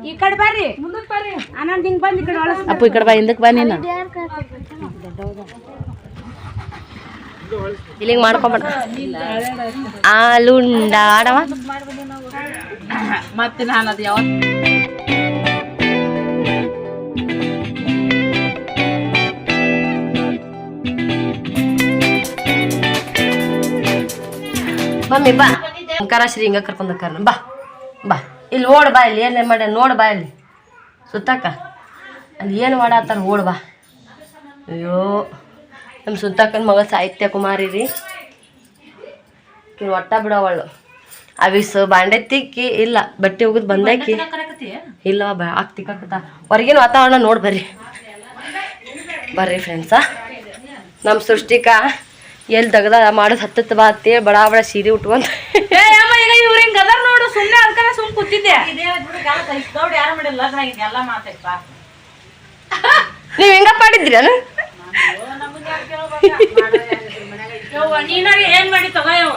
ಈ ಕಡೆ ಬರ್ರಿ ಮುಂದಕ್ಕೆ ಬರ್ರಿ ಆನಂದ್ ಹಿಂಗ್ ಬಂದ್ ಈ ಕಡೆ ಅಪ್ಪು ಈ ಕಡೆ ಬಾ ಹಿಂದಕ್ಕೆ ಬಾ ನೀನು ಇಲ್ಲಿಂಗ್ ಮಾಡ್ಕೊಂಬ ಆಲುಂಡ ಆಡವ ಮತ್ತೆ ನಾನು ಅದು ಯಾವ ಮಮ್ಮಿ ಬಾ ಕರಾಶ್ರೀ ಹಿಂಗ ಕರ್ಕೊಂಡಕ್ಕಾರ ಬಾ ಬಾ ಇಲ್ಲಿ ಓಡ್ ಬಾ ಇಲ್ಲಿ ಏನೇ ಮಾಡ ನೋಡು ಬಾ ಇಲ್ಲಿ ಸುತ್ತಕ್ಕ ಅಲ್ಲಿ ಏನು ಮಾಡತ್ತಾರ ಓಡ್ ಬಾ ಅಯ್ಯೋ ನಮ್ಮ ಸುತ್ತಕ್ಕನ ಮಗ ಸಾಹಿತ್ಯ ಕುಮಾರಿ ರೀ ಒಟ್ಟ ಬಿಡವಳು ಅವಿಸು ಬಾಂಡೆ ತಿಕ್ಕಿ ಇಲ್ಲ ಬಟ್ಟೆ ಹೋಗುದು ಬಂದಾಕಿ ಇಲ್ಲವ ತಿಕ್ಕತ್ತ ಹೊರಗಿನ ವಾತಾವರಣ ನೋಡಿ ಬರ್ರಿ ಫ್ರೆಂಡ್ಸ ನಮ್ಮ ಸೃಷ್ಟಿಕ ಎಲ್ಲಿ ತೆಗ್ದ ಮಾಡೋದು ಹತ್ತತ್ತು ಬಾ ಅಂತೇಳಿ ಬಡ ಬಡ ಸೀರೆ ಉಟ್ಕೊಂತ ನೋಡು ಸುಮ್ಮನೆ ಅದಕ್ಕೆ ಸುಮ್ ಕೂತಿದ್ದೆ ನೀವ್ ಹೆಂಗ ಮಾಡಿದ್ರಿ ಏನ್ ಮಾಡಿ ತಗೋಯವ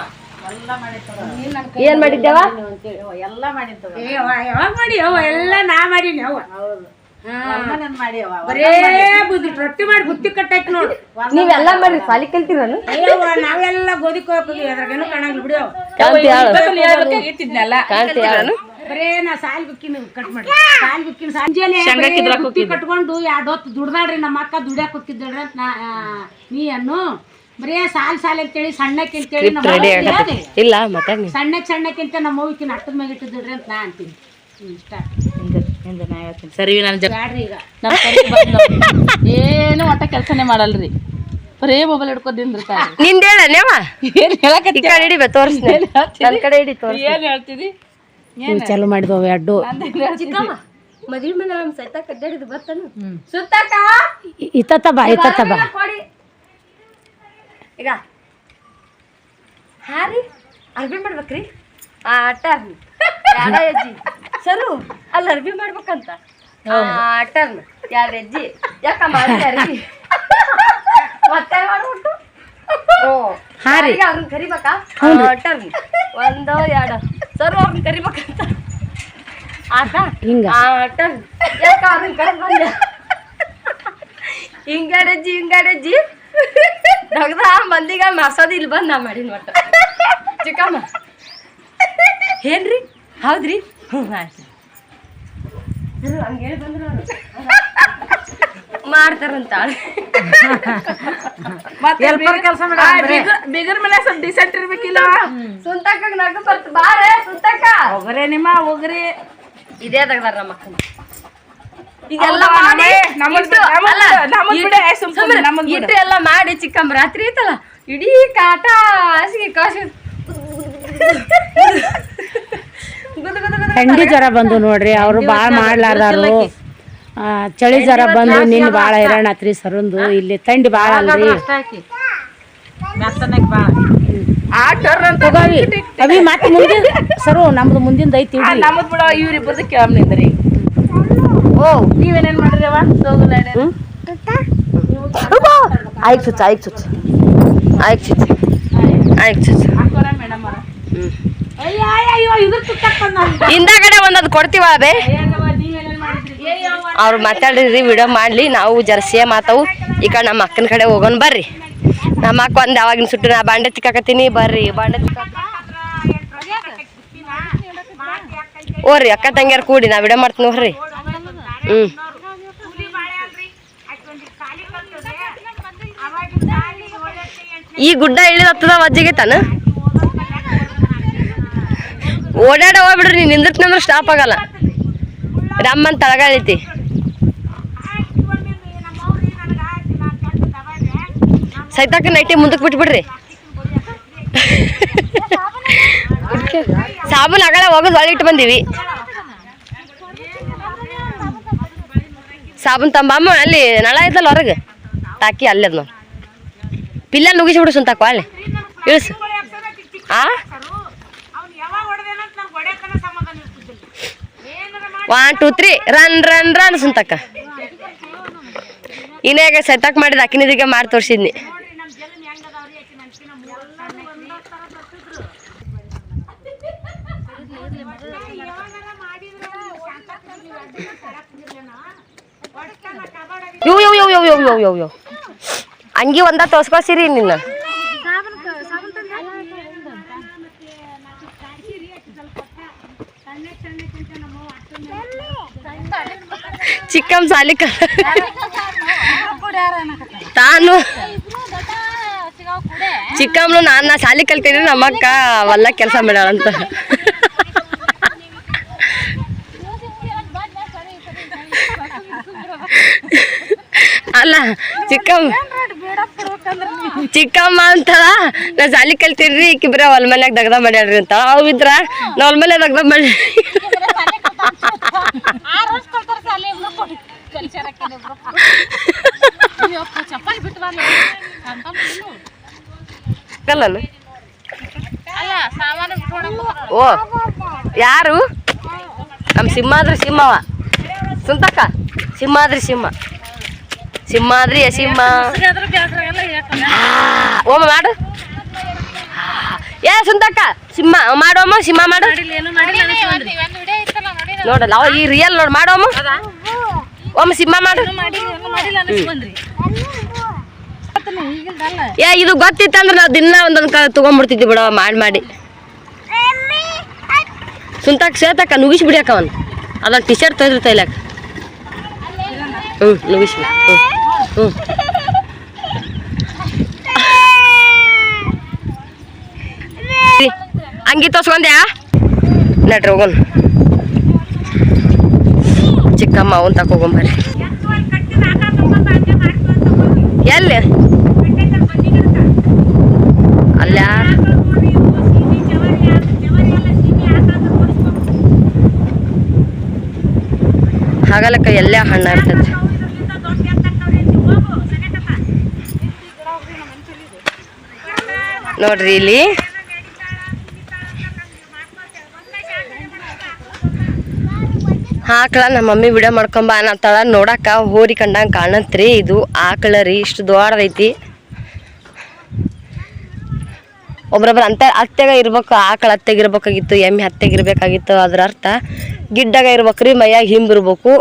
ಏನ್ ಮಾಡಿದ್ದೇವ ಎಲ್ಲ ಯಾವಾಗ ಮಾಡಿ ಎಲ್ಲ ನಾ ಮಾಡೀನಿ ಅವ ಬರೇ ಬುದ್ಧಿ ರೊಟ್ಟಿ ಮಾಡಿ ಬುತ್ತಿ ಕಟ್ಟಾಕಿ ನೋಡು ನೀವೆಲ್ಲ ಮಾಡ್ರಿ ಸಾಲಿ ಕಲ್ತಿರ ನಾವೆಲ್ಲ ಗೋಧಿ ಹೋಗ್ತೀವಿ ಅದ್ರಾಗೇನು ಕಾಣಂಗಿಲ್ಲ ಬಿಡಿಯವ ಬರೇ ನಾ ಸಾಲಿ ಬುಕ್ಕಿನ ಕಟ್ ಮಾಡಿ ಸಾಲಿ ಬುಕ್ಕಿನ ಸಂಜೆಲೆ ಬುತ್ತಿ ಕಟ್ಕೊಂಡು 2 ಹೊತ್ತು ದುಡ್ದಾಡ್ರಿ ನಮ್ಮ ಅಕ್ಕ ದುಡ್ಯಾಕ ಹೋಗಿದ್ದಳ್ರಿ ಅಂತ ನೀ ಅನ್ನು ಬರೇ ಸಾಲಿ ಅಂತೇಳಿ ಸಣ್ಣಕ್ಕಿಂತೇಳಿ ಇಲ್ಲ ಮತ್ತೆ ಸಣ್ಣಕ್ಕಿಂತ ನಮ್ಮ ಮೂವಿಕಿನ ಹಟ್ಟದ ಮ್ಯಾಗ ಇಟ್ಟಿದ್ರಿ ಅಂತ ನಾ ಅಂತೀನಿ ಇಷ್ಟ ಸರಿ ನಾನು ಬ್ಯಾಡ್ರಿ ಈಗ ಏನು ಒಟ್ಟ ಕೆಲಸನೇ ಮಾಡಲ್ರಿ ಬರೇ ಮೊಬೈಲ್ ಹಿಡ್ಕೋದಿಂದ್ರಿ ನಿಂದ ಹೇಳನೇವ ಏನ್ ಹೇಳಕತ್ತಿ ಕಡೆ ಹಿಡಿ ತೋರಿಸ್ತೀನಿ ನನ್ನ ಕಡೆ ಹಿಡಿ ತೋರಿಸಿ ಏನ್ ಹೇಳ್ತಿದಿ ಚಾಲು ಮಾಡಿದ್ವು ಎರಡು ಮದ್ವಿ ಮನೆ ನಮ್ಮ ಸೈತಾಕ ಅಡ್ಡಾಡಿದ್ ಬರ್ತಾನ ಸುತ್ತಾಕ ಇತ್ತ ಬಾ ಈಗ ಹಾ ರೀ ಅರ್ಬಿ ಮಾಡ್ಬೇಕ್ರಿ ಆಟ ಯಾರ ಅಜ್ಜಿ ಸರು ಅಲ್ಲಿ ಅರ್ಬಿ ಮಾಡ್ಬೇಕಂತ ಆಟರ್ನ ಯಾರ ಅಜ್ಜಿ ಯಾಕ ಮಾಡ್ತಾರಿ ಮತ್ತೆ ಮಾಡ್ಬಿಟ್ಟು ಅವ್ರನ್ನ ಕರಿಬೇಕಾ ಟರ್ನ್ 1 2 ಸರ್ ಅವ್ರನ್ನ ಕರಿಬೇಕಂತ ಆಟ ಟರ್ನ್ ಯಾಕ ಅವ್ರನ್ನ ಕರೆದು ಬಂದೆ ಹಿಂಗಾಡಜ್ಜಿ ನಗದ ಮಂದಿಗ ಮಸೋದಿ ಇಲ್ಲಿ ಬಂದು ನಾ ಮಾಡೀನಿ ಒಟ್ಟು ಚಿಕ್ಕಮ್ಮ ಏನ್ರಿ ಹೌದ್ರಿ ಆಯ್ತು ಹಂಗೆ ಹೇಳಿ ಬಂದ್ರು ಮಾಡ್ತಾರಂತ ಕೆಲಸ ಬಿಗರ್ ಮೇಲೆ ಸ್ವಲ್ಪ ಡಿಸೆಂಟ್ ಇರ್ಬೇಕಿಲ್ಲ ಸುಂತಕ್ಕ ನಗು ಬರ್ತ ಬಾರೆ ಸುಂತಕ್ಕ ಹೋಗ್ರೆ ನಿಮ್ಮ ಹೋಗ್ರಿ ಇದೇ ತೆಗ್ದಾರ ನಮ್ಮ ಅಕ್ಕನ ಇಟ್ಟು ಎಲ್ಲ ಮಾಡಿ ಚಿಕ್ಕಮ್ಮ ರಾತ್ರಿ ಐತಲ್ಲ ಇಡೀ ಕಾಟ ಹಾಸಿಗೆ ಕಾಸಿ ಥಂಡಿ ಜ್ವರ ಬಂದು ನೋಡ್ರಿ ಅವ್ರು ಭಾಳ ಮಾಡ್ಲಾರ್ದಾರು ಚಳಿ ಜ್ವರ ಬಂದು ನಿನ್ನ ಭಾಳ ಹೈರಾಣಾತ್ರಿ ಸರಂದು ಇಲ್ಲಿ ಥಂಡಿ ಭಾಳ ಅಲ್ರಿ ಅವಿ ಮತ್ತೆ ಮುಂದಿನ ಸರು ನಮ್ದು ಮುಂದಿಂದ ಐತಿ ನಮ್ದು ಬಿಡ ಇವ್ರಿಬ್ಬರದು ಕೇಳಮ್ನಿಂದ್ರಿ ಓ ನೀವೇನೇನ್ ಮಾಡ್ರಿ ಅವ ಆಯ್ತು ಚುಚ್ಚ ಹಿಂದಗಡೆ ಒಂದದು ಕೊಡ್ತೀವ ಬೇ ಅವ್ರು ಮಾತಾಡಿದ್ರಿ ವಿಡಿಯೋ ಮಾಡ್ಲಿ ನಾವು ಜರ್ಸಿಯ ಮಾತಾವು ಈಗ ನಮ್ಮ ಅಕ್ಕನ ಕಡೆ ಹೋಗೋಣ ಬರ್ರಿ ನಮ್ಮ ಅಕ್ಕ ಒಂದು ಯಾವಾಗಿನ ಸುಟ್ಟು ನಾ ಬಾಂಡೆ ತಿಕ್ಕಾಕತ್ತೀನಿ ಬರ್ರಿ ಬಾಂಡೆ ಓರಿ ಅಕ್ಕ ತಂಗಿಯಾರು ಕೂಡಿ ನಾ ವಿಡಿಯೋ ಮಾಡ್ತೀನಿ ನೋಡ್ರಿ ಈ ಗುಡ್ಡ ಇಳಿದತ್ತದ ವಜ್ಜಿಗೆ ತಾನ ಓಡಾಡ ಹೋಗ್ಬಿಡ್ರಿ ನೀನು ನಿಂದಿರ್ತೀನಂದ್ರೆ ಸ್ಟಾಪ್ ಆಗಲ್ಲ ರಮ್ಮನ್ ತಳಗಾಳೈತಿ ಸೈತಾಕ ನೈಟಿ ಮುಂದಕ್ಕೆ ಬಿಟ್ಬಿಡ್ರಿ ಸಾಬೂನ್ ಆಗಲ್ಲ ಹೋಗೋದು ಒಳ್ಳೆ ಇಟ್ಟು ಬಂದೀವಿ ಸಾಬೂನ್ ತಂಬಮ್ಮ ಅಲ್ಲಿ ನಳ ಐತಲ್ಲ ಹೊರಗೆ ಟಾಕಿ ಅಲ್ಲದ ನಾವು ಪಿಲ್ಲ ನುಗ್ಗಿಸ್ಬಿಡು ಸುಂತಾಕ ಅಲ್ಲಿ ಇಳಿಸು 1 2 3 ರನ್ ಸುಂತಕ್ಕ ಇನ್ನಾಗ ಸೆತಕ್ ಮಾಡಿದ ಅಕ್ಕಿನಿದಿಗೆ ಮಾಡಿ ತೋರ್ಸಿದ್ನಿ. ಯೋ ಅಂಗಿ ಒಂದ ತೋರ್ಸ್ಕೊಸಿರಿ ನಿನ್ನ. ಚಿಕ್ಕಮ್ಮ ಸಾಲಿ ತಾನು ಚಿಕ್ಕಮ್ಮನು ನಾ ಸಾಲಿ ಕಲ್ತೀನಿ, ನಮ್ಮಕ್ಕ ಅವೆಲ್ಲ ಕೆಲಸ ಮಾಡ್ಯಾಳಂತ. ಅಲ್ಲ ಚಿಕ್ಕಮ್ಮ ಅಂತಳ ನಾ ಸಾಲಿ ಕಲ್ತೀನ್ರಿ, ಈಕಿಬ್ರ ಹೊಲ ಮನ್ಯಾಗ ದಗ್ದ ಮಾಡ್ಯಾಳ್ರಿ ಅಂತ. ಅವ್ ಇದ್ರ ನಾ ಹೊಲ ಮನೆ ದಗ್ದ ಮಾಡಿ ಓ ಯಾರು ನಮ್ಮ ಸಿಂಹಾದ್ರಿ ಸಿಂಹವ ಸುಂತಕ್ಕ, ಸಿಂಹಾದ್ರಿ ಸಿಂಹ, ಸಿಂಹಾದ್ರಿ ಸಿಂಹ. ಓಮ ಮಾಡು ಏ ಸುಂತಕ್ಕ, ಸಿಂಹ ಮಾಡೋಮ್ಮ, ಸಿಂಹ ಮಾಡು ನೋಡಲ್ಲ ಅವ ಈ ರಿಯಲ್ ನೋಡಿ ಮಾಡೋಮ್ಮ. ಒಮ್ಮ ಸಿಂಹ ಮಾಡು. ಏ ಇದು ಗೊತ್ತಿತ್ತಂದ್ರೆ ನಾವು ದಿನ ಒಂದೊಂದು ತಗೊಂಡ್ಬಿಡ್ತಿದ್ವಿ ಬಿಡವ ಮಾಡಿ. ಸುಂತಕ್ಕ ಸೇತಕ್ಕ ನುಗ್ಗಿಸಿ ಬಿಡ್ಯಾಕ ಅವನು ಅದೊಂದು ಟಿ ಶರ್ಟ್ ತೆಗೆದು ತೈಲಾಕ. ನುಗ್ಗಿಸಿ ಅಂಗಿ ತೋರ್ಸ್ಕೊಂಡ್ಯಾ ನಡ್ರಿ ಹೋಗೋಣ. ಚಿಕ್ಕಮ್ಮ ಅವನ್ ತಕೋಗೊಂಬರ್ರಿ. ಎಲ್ಲಿ ಅಲ್ಲ ಹಾಗಲಕ್ಕ ಎಲ್ಲ ಹಣ್ಣ ಇರ್ತೈತಿ. ನೋಡ್ರಿ ಇಲ್ಲಿ ಆಕಳ ನಮ್ಮ ಮಮ್ಮಿ ವಿಡಿಯೋ ಮಾಡ್ಕೊಂಬ ಅನ್ನತ್ತಾಳ. ನೋಡಾಕ ಹೋರಿ ಕಂಡಂಗೆ ಕಾಣತ್ರಿ. ಇದು ಆಕಳ ರೀ, ಇಷ್ಟು ದೊಡ್ಡದೈತಿ. ಒಬ್ರೊಬ್ರು ಅಂತ ಹತ್ತೆಗ ಇರ್ಬೇಕು, ಆಕಳ ಹತ್ತೆಗೆ ಇರ್ಬೇಕಾಗಿತ್ತು, ಎಮ್ಮೆ ಹತ್ತೆಗೆ ಇರ್ಬೇಕಾಗಿತ್ತು. ಅದ್ರ ಅರ್ಥ ಗಿಡ್ಡಾಗ ಇರ್ಬೇಕ್ರಿ, ಮೈಯಾಗ ಹಿಂಬಿರ್ಬೇಕು,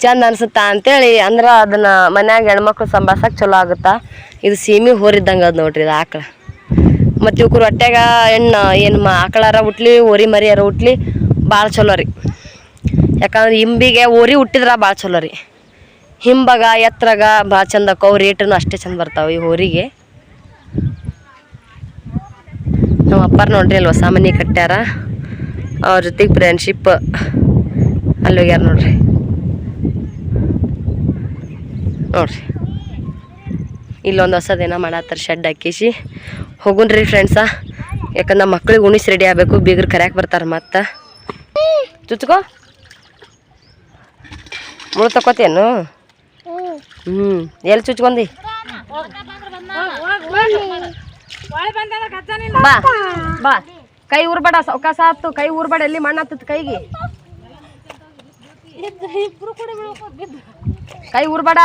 ಚಂದ ಅನ್ಸುತ್ತಾ ಅಂತೇಳಿ. ಅಂದ್ರೆ ಅದನ್ನ ಮನ್ಯಾಗ ಹೆಣ್ಮಕ್ಳು ಸಂಭಾಳ್ಸಕ್ಕೆ ಚಲೋ ಆಗುತ್ತಾ. ಇದು ಸೀಮೆ ಹೋರಿದ್ದಂಗೆ ಅದು ನೋಡ್ರಿ ಇದು ಆಕಳ. ಮತ್ತು ಇವ್ರು ಹೊಟ್ಟೆಗ ಏನು ಆಕಳಾರ ಹುಟ್ಲಿ, ಹೋರಿ ಮರಿಯಾರ ಹುಟ್ಲಿ ಭಾಳ ಚಲೋ ರೀ. ಯಾಕಂದ್ರೆ ಹಿಂಬಿಗೆ ಹೋರಿ ಹುಟ್ಟಿದ್ರೆ ಭಾಳ ಚಲೋ ರೀ. ಹಿಂಬಾಗ ಎತ್ತರಾಗ ಭಾಳ ಚಂದ ಅಕ್ಕವು, ರೇಟನು ಅಷ್ಟೇ ಚಂದ ಬರ್ತಾವೆ ಈ ಹೋರಿಗೆ. ನಮ್ಮ ಅಪ್ಪಾರ ನೋಡ್ರಿ ಅಲ್ಲಿ ಹೊಸ ಮನೆ ಕಟ್ಟ್ಯಾರ, ಅವ್ರ ಜೊತೆಗೆ ಫ್ರೆಂಡ್ಶಿಪ್ ಅಲ್ಲಿ ಹೋಗ್ಯಾರ ನೋಡ್ರಿ. ಇಲ್ಲೊಂದು ಹೊಸದೇನ ಮಾಡತ್ತಾರೆ, ಶೆಡ್ ಹಾಕಿಸಿ. ಹೋಗುಣ್ರಿ ಫ್ರೆಂಡ್ಸ, ಯಾಕಂದ್ರೆ ನಮ್ಮ ಮಕ್ಳಿಗೆ ಉಣಿಸಿ ರೆಡಿ ಆಗಬೇಕು, ಬೀಗ್ರು ಕರ್ಯಾಕೆ ಬರ್ತಾರೆ. ಮತ್ತು ಚುಚ್ಕೋ ಮುಳು ತಕೋತೇನು? ಎಲ್ಲಿ ಚುಚ್ಕೊಂಡಿ? ಬಾ ಬಾ, ಕೈ ಊರ್ಬೇಡ, ಅವಕಾಶ ಆಯ್ತು. ಕೈ ಊರ್ಬೇಡ, ಎಲ್ಲಿ ಮಣ್ಣು ಹತ್ತದ ಕೈಗೆ. ಕೈ ಊರ್ಬೇಡ.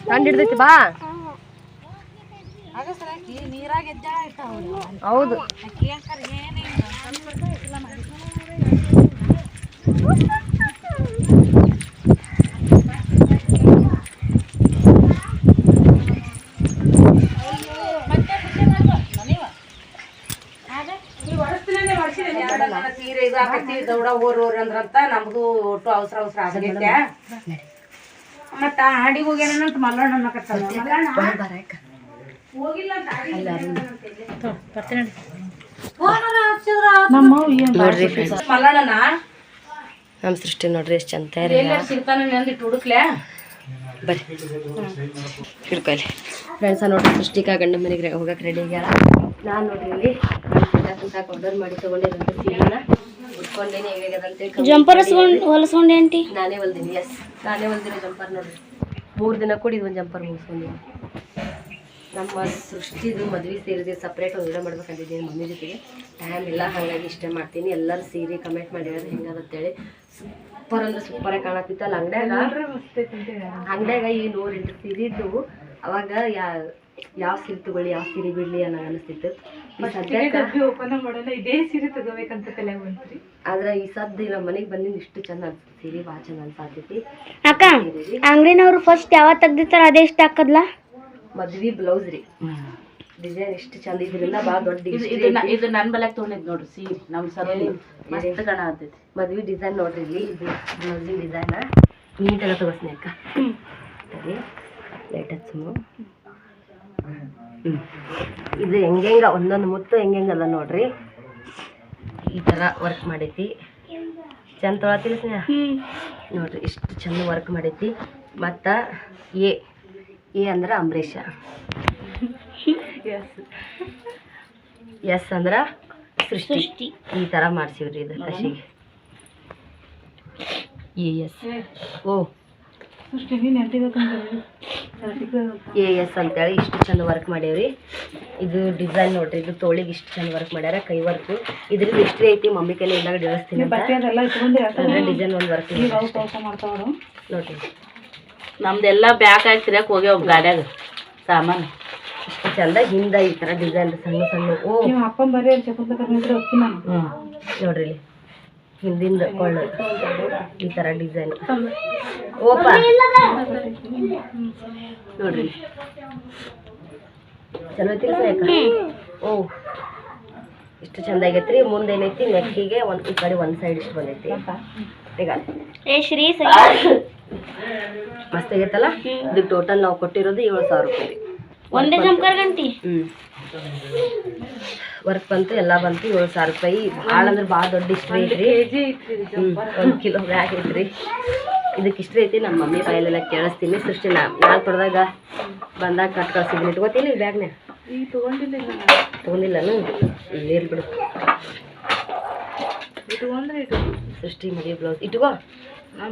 ಕಂಡು ಹಿಡ್ದೈತಿ ಬಾ. ಹೌದು ಸೀರೆ ಇದು ಹಾಕೈತಿ ದೌಡ ಓರ್ ಅಂದ್ರಂತ. ನಮ್ದು ಒಟ್ಟು ಅವಸರ ಆಗೈತೆ. ಮತ್ತ ಹಾಡಿಗೆ ಹೋಗ್ಯಾನಂತ ಮಲ್ಲಣ್ಣ ಮಲ್ಲಣ್ಣನ ನಮ್ಮ ಸೃಷ್ಟಿ ನೋಡ್ರಿ ಎಷ್ಟು ಚಂದ ಸಿಗ್ತಾನ ಅಂದಿಟ್ಟು ಹುಡುಕ್ಲೆ ಬರ್ರಿ ಹಿಡ್ಕೊಲಿ. ಫ್ರೆಂಡ್ಸ ನೋಡ್ರಿ, ಸೃಷ್ಟಿಕ ಗಂಡ ಮನೆಗೆ ಹೋಗಕ್ಕೆ ರೆಡಿ ಆಗ್ಯಾಳ. ನಾನು ನೋಡ್ರಿ ಇಲ್ಲಿ ಆರ್ಡರ್ ಮಾಡಿ ತೊಗೊಂಡಿರಂತ ಸೀರೆನ ಉಟ್ಕೊಂಡೇನಿ. ಹೇಗಾಗದಂತೆ ಜಂಪರ್ ಹೊಲಸ್ಕೊಂಡೆ ಆಂಟಿ? ನಾನೇ ಹೊಲ್ದೀನಿ. ಎಸ್, ನಾನೇ ಹೊಲ್ದಿನಿ ಜಂಪರ್. ನೋಡ್ರಿ 3 ದಿನ ಕೂಡಿ ಒಂದು ಜಂಪರ್ ಮುಗಿಸ್ಕೊಂಡೀನಿ. ನಮ್ಮ ಸೃಷ್ಟಿದು ಮದ್ವೆ ಸೇರಿದೆ ಸಪ್ರೇಟ್ ಒಂದು ವಿಡಿಯೋ ಮಾಡ್ಬೇಕಂತಿದ್ದೀನಿ ಮಮ್ಮಿ ಜೊತೆಗೆ. ಟೈಮ್ ಇಲ್ಲ, ಹಾಗಾಗಿ ಇಷ್ಟೇ ಮಾಡ್ತೀನಿ. ಎಲ್ಲರೂ ಸೀರೆ ಕಮೆಂಟ್ ಮಾಡಿರೋದು ಹೆಂಗದಂತೇಳಿ. ಸೂಪರ್ ಅಂದ್ರೆ ಸೂಪರಾಗಿ ಕಾಣತ್ತಿತ್ತು. ಅಲ್ಲಿ ಅಂಗಡ್ಯಾಗ ಈ 100 ಸೀರೆ ಇದ್ದು ಅವಾಗ ಯಾವ ಸೀರೆ ತಗೊಳ್ಳಿ ಯಾವ ಸೀರೆ ಬಿಡ್ಲಿ ಅನ್ನೋ ಅನಿಸ್ತಿತ್ತು. ಇದೇ ಸೀರೆ ತಗೋಬೇಕಂತ ತಲೆ ಬಂತ್ರಿ. ಆದ್ರೆ ಈ ಸದ್ದು ನಮ್ಮ ಮನೆಗೆ ಬಂದಿದ್ದು ಇಷ್ಟು ಚಂದ ಅನ್ಸುತ್ತೆ. ಸೀರೆ ಭಾಳ ಚಂದ ಅನ್ಸಾತೈತಿ. ಅಕ್ಕ ಅಂಗಡಿನವ್ರು ಫಸ್ಟ್ ಯಾವಾಗ ತೆಗ್ದಿತ್ತಾರ ಅದೇ ಇಷ್ಟ ಹಾಕದ್ಲ. ಮದ್ವಿ ಬ್ಲೌಸ್ ರೀ, ಡಿಸೈನ್ ಎಷ್ಟು ಚಂದ ಇದ್ರಿಂದ ಭಾಳ ದೊಡ್ಡ ಇದು ನನ್ನ ಬಲಕ್ಕೆ ತೊಗೊಂಡಿದ್ದು ನೋಡ್ರಿ ಸೀರೆ ನಮ್ಮ ಸರಲ್ಲಿ ಮಸ್ತ್ ಗಣ ಆಗ್ತೈತಿ. ಮದ್ವಿ ಡಿಸೈನ್ ನೋಡ್ರಿ ಇಲ್ಲಿ. ಇದು ಬ್ಲೌಸಿನ ಡಿಸೈನ್ ನೀಟಾಗ ತಗೋಸ್ನಿ ಅಕ್ಕ. ಲೈಟ್ ಹಚ್ಚು. ಇದು ಹೆಂಗೆಂಗ ಒಂದೊಂದು ಮುತ್ತು ಹೆಂಗೆಂಗದ ನೋಡ್ರಿ. ಈ ಥರ ವರ್ಕ್ ಮಾಡೈತಿ. ಚಂದ ತೊಳತಿಲ್ಲ ಸ್ನೇಹ ನೋಡ್ರಿ, ಎಷ್ಟು ಚಂದ ವರ್ಕ್ ಮಾಡೈತಿ. ಮತ್ತು ಎ ಅಂದ್ರೆ ಅಂಬರೀಷ, ಎಸ್ ಅಂದ್ರೆ ಸೃಷ್ಟಿ. ಈ ಥರ ಮಾಡ್ಸಿವ್ರಿ ಇದು ಕಶಿಗೆ. ಎಸ್ ಓ ಎಸ್ ಅಂತೇಳಿ ಇಷ್ಟು ಚಂದ ವರ್ಕ್ ಮಾಡ್ಯಾವ್ರಿ. ಇದು ಡಿಸೈನ್ ನೋಡ್ರಿ, ಇದು ತೋಳಿಗೆ ಇಷ್ಟು ಚಂದ ವರ್ಕ್ ಮಾಡ್ಯಾರ, ಕೈ ವರ್ಕು. ಇದ್ರದ್ದು ಹಿಸ್ಟ್ರಿ ಐತಿ, ಮಮ್ಮಿ ಕೈಲಿ ಇದ್ದಾಗ ಡಿಳಿಸ್ತೀನಿ. ಡಿಸೈನ್ ಒಂದು ವರ್ಕ್ ನೋಡ್ರಿ. ನಮ್ದೆಲ್ಲ ಬ್ಯಾಗ್ ಹಾಕ್ತಿರಕ್ಕೆ ಹೋಗ್ಯಾವ ಗಾಡ್ಯಾಗ ಸಾಮಾನು. ಇಷ್ಟು ಚಂದ ಹಿಂದ ಈ ಥರ ಡಿಸೈನ್ ಸಣ್ಣ ಸಣ್ಣ. ಓ ನೋಡ್ರಿ ಇಲ್ಲಿ ಹಿಂದಿಂದ ಕೊಳ್ಳ ಈ ಥರ ಡಿಸೈನ್. ಓಪ ನೋಡ್ರಿ ಚಲೋ ಐತಿಲ್ಲ ಯಾಕ. ಓ ಇಷ್ಟು ಚಂದ ಆಗೈತ್ರಿ. ಮುಂದೆ ಏನೈತಿ ನೆಕ್ಕಿಗೆ ಒಂದು ಈ ಕಡೆ ಒಂದು ಸೈಡ್ ಇಷ್ಟು ಬಂದೈತಿ. ಈಗ ಮಸ್ತ್ ಆಗೈತಲ್ಲ. ಇದು ಟೋಟಲ್ ನಾವು ಕೊಟ್ಟಿರೋದು 7,000 ರೂಪಾಯಿ. ಒಂದೇ ಜಂಪರ್ ಗಂಟಿ ವರ್ಕ್ ಬಂತು, ಎಲ್ಲ ಬಂತು. 7,000 ರೂಪಾಯಿ. ಭಾಳ ಅಂದ್ರೆ ಭಾಳ ದೊಡ್ಡ ಹಿಸ್ಟ್ರಿ ಐತ್ರಿ. 1 ಕಿಲೋ ಬ್ಯಾಗ್ ಐತ್ರಿ. ಇದಕ್ಕೆ ಹಿಸ್ಟ್ರಿ ಐತಿ. ನಮ್ಮ ಮಮ್ಮಿ ಬಾಯಲ್ಲೆಲ್ಲ ಕೇಳಿಸ್ತೀನಿ. ಸೃಷ್ಟಿ ನಾನು ತೊಡೆದಾಗ ಬಂದಾಗ ಕಟ್ ಕಳ್ಸಿದ್ದೀನಿ. ಇಟ್ಕೋತೀನಿ ಈ ಬ್ಯಾಗ್ನ. ತೊಗೊಂಡಿಲ್ಲನು ನೀರು ಬಿಡು. ಸೃಷ್ಟಿ ಮದುವೆ ಬ್ಲೌಸ್ ಇಟ್ಕೋ.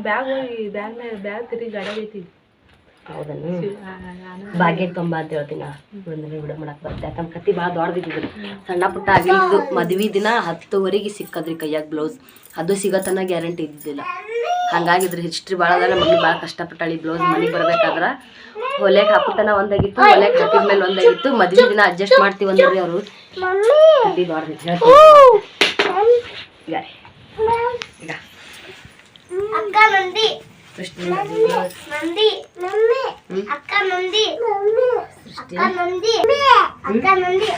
ಬ್ಯಾಗ್ ತಿರುಗಿ ಗಾಡಿ ಐತಿ. ಹೌದನು ಭಾಗ್ಯಕ್ಕೆ ತೊಂಬ ಅಂತ ಹೇಳ್ತೀನಿ. ಬಂದ್ರೆ ವಿಡಿಯೋ ಮಾಡಕ್ಕೆ ಬರುತ್ತೆ. ಯಾಕಂದ್ರೆ ಕತ್ತಿ ಭಾಳ ದೊಡ್ಡದಿದ್ದು ಸಣ್ಣ ಪುಟ್ಟ ಆಗಲಿ. ಇದು ಮದ್ವೆ ದಿನ 10ವರೆಗೆ ಸಿಕ್ಕದ್ರಿ ಕೈಯಾಗ ಬ್ಲೌಸ್. ಅದು ಸಿಗತ್ತನ್ನ ಗ್ಯಾರಂಟಿ ಇದ್ದಿದ್ದಿಲ್ಲ. ಹಂಗಾಗಿದ್ರೆ ಹಿಸ್ಟ್ರಿ ಭಾಳ ಅದ. ನಮ್ಮ ಮಮ್ಮಿ ಭಾಳ ಕಷ್ಟಪಟ್ಟಾಳಿ ಬ್ಲೌಸ್ ಮನೆಗೆ ಬರ್ಬೇಕಾದ್ರೆ. ಹೊಲೆಗೆ ಹಾಕುತ್ತಾನ ಒಂದಾಗಿತ್ತು, ಹೊಲೆಗೆ ಹಾಕಿದ ಮೇಲೆ ಒಂದಾಗಿತ್ತು. ಮದ್ವೆ ದಿನ ಅಡ್ಜಸ್ಟ್ ಮಾಡ್ತೀವಿ ಅಂದ್ರಿ ಅವರು. ಕತ್ತಿ ದೊಡ್ಡದಿತ್ತು ಹೇಳ್ತೀನಿ. ಈಗ ಅಕ್ಕ ನಂದಿ ಸೃಷ್ಟಿ ನಂದಿ ಮಮ್ಮಿ ಅಕ್ಕ ನಂದಿ ಅಕ್ಕ ನಂದಿ ಅಕ್ಕ ನಂದಿ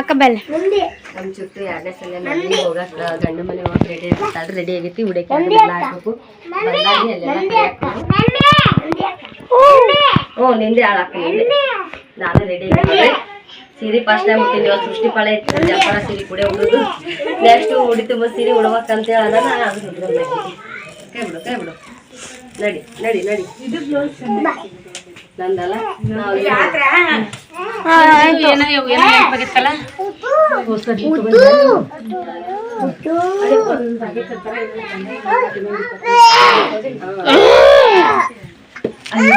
ಅಕ್ಕ ಬೆಲ್ಲ ನಂದಿ ನಮ್ಮ ಚುಟ್ಟು 2ನೇ ಸಲ ಮನೆಗೆ ಹೋಗಕ್ಕೆ ಗಂಡ ಮನೆ ಹೋಗಕ್ಕೆ ರೆಡಿ ಆಗೈತಿ. ಹುಡುಕಿ ಎಲ್ಲ ಹಾಕ್ಬೇಕು. ಓ ನಿಂದೆ ಹಾಳಾಕ. ನಾನು ರೆಡಿ ಆಗಿದ್ದೆ. ಸೀರೆ ಫಸ್ಟ್ ಟೈಮ್ ಹುಟ್ಟಿನಿ. ಇವತ್ತು ಸೃಷ್ಟಿ ಪಾಳೆ ಇತ್ತು. ಜಂಪರ ಸೀರೆ ಕೂಡ ಉಡೋದು. ನೆಕ್ಸ್ಟ್ ಉಡಿ ತುಂಬ ಸೀರೆ ಉಡ್ಬೇಕಂತ ಹೇಳೋದ. ನಾನು ಅದು ಹುಡ್ಕೊಂಡು ಕೈ ಬಿಡು ನಡಿ ನಡಿ ನಡಿ. ನಂದಲ್ಲ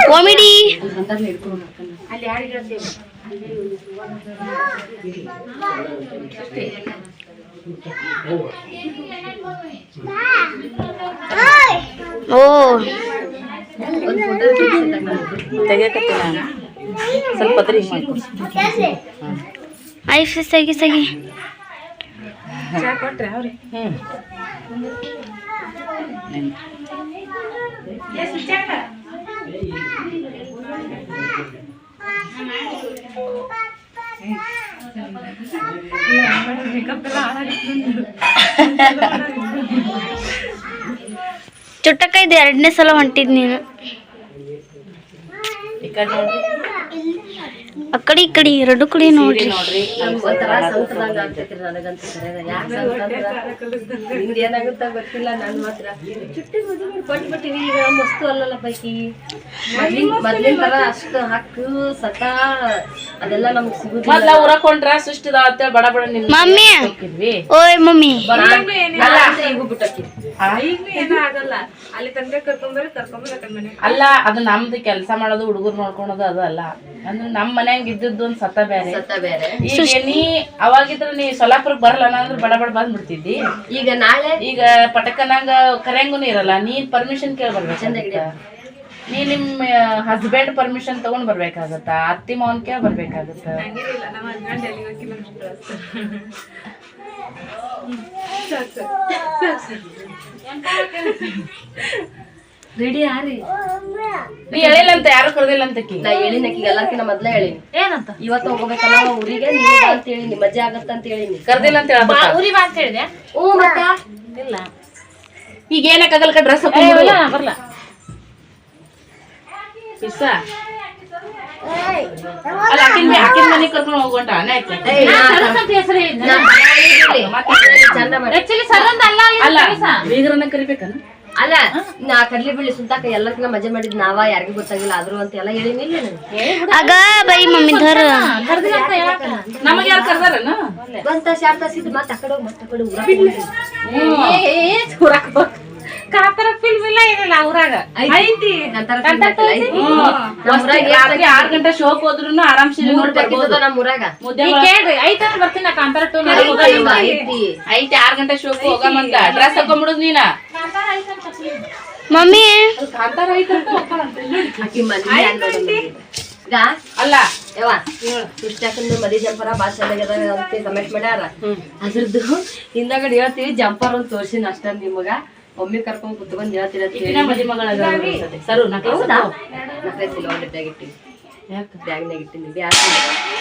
ಕಾಮಿಡಿ ಅಲ್ಲಿ ಯಾರಿಗೆ ಹೇಳ್ತೇವೆ ಓ ಒಂದು ಫೋಟೋ ತೆಗಿಯಕತ್ತೀನಿ ನಾನು. ಸ್ವಲ್ಪ ಪತ್ರಿ ಮಾಡ್ಕೊ. ಐಫ್ ಸಗಿ ಸಗಿ ಚಾ ಕೊಟ್ರೆ ಅವ್ರಿ ಚುಟ್ಟಕ್ಕ ಇದು 2ನೇ ಸಲ ಹೊಂಟಿದ್ ನೀನು. ಆ ಕಡೆ ಈ ಕಡೆ 2 ಕಡೆ ನೋಡ್ರಿ. ಒಂಥರ ಸಂತದಂಗ ಆಗ್ತೈತ್ರಿ ನನಗಂತೂ. ನಿಮ್ದು ಏನಾಗುತ್ತ ಗೊತ್ತಿಲ್ಲ. ನಾನು ಮಾತ್ರ ಚುಟ್ಟಿ ಮದುವೆ ಕೊಟ್ಬಿಟ್ಟಿವಿ. ಈಗ ಮಸ್ತು ಅಲ್ಲಲ್ಲ ಪೈಕಿ ಮೊದ್ಲಿನ ತರ ಅಷ್ಟು ಹಾಕು ಸತ ಅದೆಲ್ಲ ನಮ್ಗೆ ಸಿಗುದಿಲ್ಲ. ಮೊದ್ಲ ಊರಕೊಂಡ್ರ ಸುಷ್ಟಿದ ಅಂತ ಬಡ ಬಡ ಮಮ್ಮಿ ಓಯ್ ಮಮ್ಮಿ ಈಗೂ ಬಿಟ್ಟಕ್ಕಿ ಈಗ ಏನೂ ಆಗಲ್ಲ. ಅಲ್ಲಿ ತನಕ ಕರ್ಕೊಂಬರ ಮನೆ. ಅಲ್ಲ ಅದು ನಮ್ದು ಕೆಲಸ ಮಾಡೋದು ಹುಡುಗರು ನೋಡ್ಕೊಳೋದು ಅದು ಅಲ್ಲ ಅಂದ್ರೆ ನಮ್ ಮನ್ಯಾಗ ಇದ್ದದ್ದು ಒಂದ್ ಸತ ಬೇರೆ. ಈಗ ನೀ ಅವಾಗಿದ್ರ ನೀ ಸೊಲ್ಲಾಪುರಕ್ಕೆ ಬರಲ್ಲ ಅಂದ್ರೆ ಬಡ ಬಡ ಬಂದ್ಬಿಡ್ತಿದ್ದಿ. ಈಗ ನಾಳೆ ಈಗ ಪಟಕನಾಗ ಕರೆಯಂಗುನು ಇರಲ್ಲ, ನೀನ್ ಪರ್ಮಿಷನ್ ಕೇಳಿ ಬರ್ಬೇಕು. ನೀ ನಿಮ್ಮ ಹಸ್ಬೆಂಡ್ ಪರ್ಮಿಷನ್ ತಗೊಂಡ್ ಬರ್ಬೇಕಾಗತ್ತ, ಅತ್ತಿ ಮಾವನ್ ಕೇಳಿ ಬರ್ಬೇಕಾಗತ್ತ. ಹಂಗೇನಿಲ್ಲ, ನಮ್ಮ ಹಸ್ಬೆಂಡ್ ಎಲ್ಲಿ ಹೋಗಿಲ್ಲ. ರೆಡಿ ಆರಿ. ನೀ ಹೇಳಿಲ್ಲ ಅಂತ ಯಾರು ಕರೆದಿಲ್ಲ ಅಂತ ನಾ ಹೇಳಿನ ಎಲ್ಲಾರ್ಕಿನ್ನ ಮೊದ್ಲ ಹೇಳಿನಿ. ಏನಂತ? ಇವತ್ತು ಹೋಗ್ಬೇಕಲ್ಲ ಊರಿಗೆ, ನೀವು ಬಾ ಅಂತ ಹೇಳಿನಿ, ಮಜಾ ಆಗತ್ತ ಅಂತ ಹೇಳಿನಿ. ಕರ್ದಿಲ್ಲ ಅಂತ ಹೇಳ ಊರಿ ಬಾ ಅಂತ ಹೇಳಿದೆ. ಮತ್ತ ಇಲ್ಲ ಈಗ ಏನಕ್ಕಾಗಲ್ಕ ಡ್ರೆಸ್ ಹಾಕೊಂಡ್ಬಿಡು. ಬರ್ಲ ಅಲ್ಲ ಆಕಿನ ಮನೆ ಕರ್ಕೊಂಡು ಹೋಗೋಂಟ ಹೆಸರು ಚಂದ ಮಾಡಿ ಆಕ್ಚುಲಿ ಸರಂದ ಅಲ್ಲ ಅಲ್ಲ ಬೀಗರನ್ನ ಕರಿಬೇಕನ. ಅಲ್ಲ ನಾ ಕಡ್ಲಿ ಬೀಳಿ ಸುತ್ತಾಕ ಎಲ್ಲರ್ಕಿನ್ನ ಮಜಾ ಮಾಡಿದ್ ನಾವ, ಯಾರಿಗೂ ಗೊತ್ತಾಗಿಲ್ಲ ಆದ್ರು ಅಂತ ಎಲ್ಲ ಹೇಳಿನಿಲ್ಲ ಆಗ ಬೈ ಮಮ್ಮಿ ಧರ ನಮಗ್ ಯಾರು ಕರ್ದಾರನ? ಒಂದ್ ತಾಸ 2 ತಾಸ ಇದ್ದು ಮತ್ತೆ ಆ ಕಡೆ ಹೋಗಿ ಮತ್ತೆ ಆ ಕಡೆ ಊರಾಗ ಕಾತರ ಫಿಲ್ಮ್ ಇಲ್ಲ ಏನಿಲ್ಲ ಊರಾಗ ಐತಿ. ರಾತ್ರಿ 6 ಗಂಟೆ ಶೋಕ್ ಹೋದ್ರು ಆರಾಮ್ಸಿ ನೋಡ್ಬರ್ಬೋದು. ನಮ್ಮ ಊರಾಗ ಕೇಳ್ರಿ ಐತ ಬರ್ತೀನಿ ನಾ ಕಾಂತಾರ ಟೂ ಐತಿ 6 ಗಂಟೆ ಶೋಕ್ ಹೋಗಮಂತ ಡ್ರೆಸ್ ಹಾಕೊಂಡ್ಬಿಡುದು ನೀನ. ಮಮ್ಮಿ ಕಾಂತಾರ ಐತಂತ ಆಕಿ ಮದ್ವೆ ಅಲ್ಲ ಯವ್ವ ಕೃಷ್ಣಕ್ಕಂದು ಮದಿ ಜಂಪರ ಬಾಳ ಚೆನ್ನಾಗ್ಯದ ಅಂತ ಕಮೆಂಟ್ ಮಾಡ್ಯಾರ. ಅದ್ರದ್ದು ಹಿಂದಾಗಡೆ ಹೇಳ್ತೀವಿ ಜಂಪರ್ ಅಂತ ತೋರ್ಸಿನ ಅಷ್ಟ ನಿಮಗ. ಒಮ್ಮೆ ಕರ್ಕೊಂಡ್ ಕುತ್ಕೊಂಡ್ ಹೇಳ್ತೀರ ಮದಿ ಮಗಳ ಸರು ನಕ್ಲೇಸ್ ಇಲ್ಲ ಒಂದು ಬ್ಯಾಗ್ ಇಟ್ಟಿನಿ, ಬ್ಯಾಗ್ನಾಗ ಇಟ್ಟಿನಿ. ಬ್ಯಾಗ್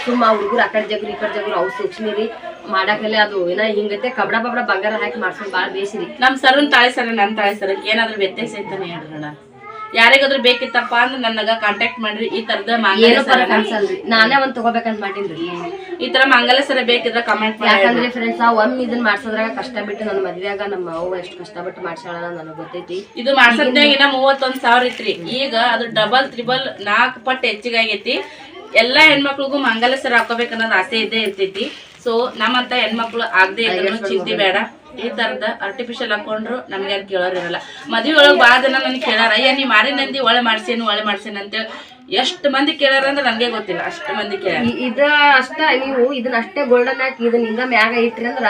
ಸುಮ್ಮ ಹುಡುಗರು ಆ ಕಡೆ ಜಗ್ರು ಈ ಕಡೆ ಜಗ್ರು ಅವು ಸೂಕ್ಷ್ಮಿರಿ ಮಾಡಾಕಲ್ಲ ಅದು ಏನ ಹಿಂಗೈತೆ ಕಬಡ ಬಬಡ ಬಂಗಾರ ಹಾಕಿ ಮಾಡ್ಸೋದು ಬಾಳ ಬೇಸಿರಿ. ನಮ್ ಸರನ್ ತಾಳಿ ಸರ ನನ್ ತಾಳಿ ಸರ ಏನಾದ್ರು ವ್ಯತ್ಯಾಸ ಐತಾನೆ ಹೇಳ್ರಣ. ಯಾರಿಗಾದ್ರೂ ಬೇಕಿತ್ತಪ್ಪ ಅಂದ್ರೆ ನನಗ ಕಾಂಟ್ಯಾಕ್ಟ್ ಮಾಡ್ರಿ. ಈ ತರದ ಅನ್ಸಲ್ರಿ, ನಾನೇ ಒಂದ್ ತಗೋಬೇಕಂತ ಮಾಡಿನ್ರಿ. ಈ ತರ ಮಂಗಲ ಸರ ಬೇಕಿದ್ರ ಕಮೆಂಟ್ ಮಾಡಿ. ಯಾಕಂದ್ರೆ ಫ್ರೆಂಡ್ಸ್ ಒಮ್ಮೆ ಇದನ್ನ ಮಾಡ್ಸೋದ್ರಾಗ ಕಷ್ಟ ಬಿಟ್ಟು ನನ್ನ ಮದ್ವೆಯಾಗ ನಮ್ಮ ಅವ್ವ ಎಷ್ಟು ಕಷ್ಟಪಟ್ಟು ಮಾಡ್ಸಾಳ ನನಗ್ ಗೊತ್ತೈತಿ. ಇದು ಮಾಡ್ಸದ್ನಾಗ ಇನ್ನ 31,000 ಇತ್ರಿ. ಈಗ ಅದು ಡಬಲ್ ತ್ರಿಬಲ್ 4 ಪಟ್ಟು ಹೆಚ್ಚಿಗೆ ಆಗೈತಿ. ಎಲ್ಲಾ ಹೆಣ್ಮಕ್ಳಿಗೂ ಮಂಗಲ ಸರ ಹಾಕೋಬೇಕನ್ನೋದು ಆಸೆ ಇದ್ದೇ ಇರ್ತೈತಿ. ಸೊ ನಮ್ಮಂತ ಹೆಣ್ಮಕ್ಳು ಆಗದೆ ಇದ್ರು ಚಿಂತೆ ಬೇಡ. ಈ ತರದ ಆರ್ಟಿಫಿಷಿಯಲ್ ಹಾಕೊಂಡ್ರು ನಮ್ಗೆ ಯಾರು ಕೇಳೋರಿರಲ್ಲ. ಮದ್ವೆ ಒಳಗ್ ಬಾಳ ಜನ ನನ್ಗೆ ಕೇಳಾರ, ಅಯ್ಯ ನೀ ಮಾರಿ ನಂದಿ ಒಳೆ ಮಾಡ್ಸೇನು ಅಂತೇಳಿ ಎಷ್ಟು ಮಂದಿ ಕೇಳಾರ ಅಂದ್ರೆ ನನ್ಗೆ ಗೊತ್ತಿಲ್ಲ, ಅಷ್ಟು ಮಂದಿ ಕೇಳಾರ. ಇದ ಅಷ್ಟ ನೀವು ಇದನ್ನ ಅಷ್ಟೇ ಗೋಲ್ಡನ್ ಹಾಕಿ ಇದನ್ನ ಹಿಂಗ ಮ್ಯಾಗ ಇಟ್ರಿ ಅಂದ್ರ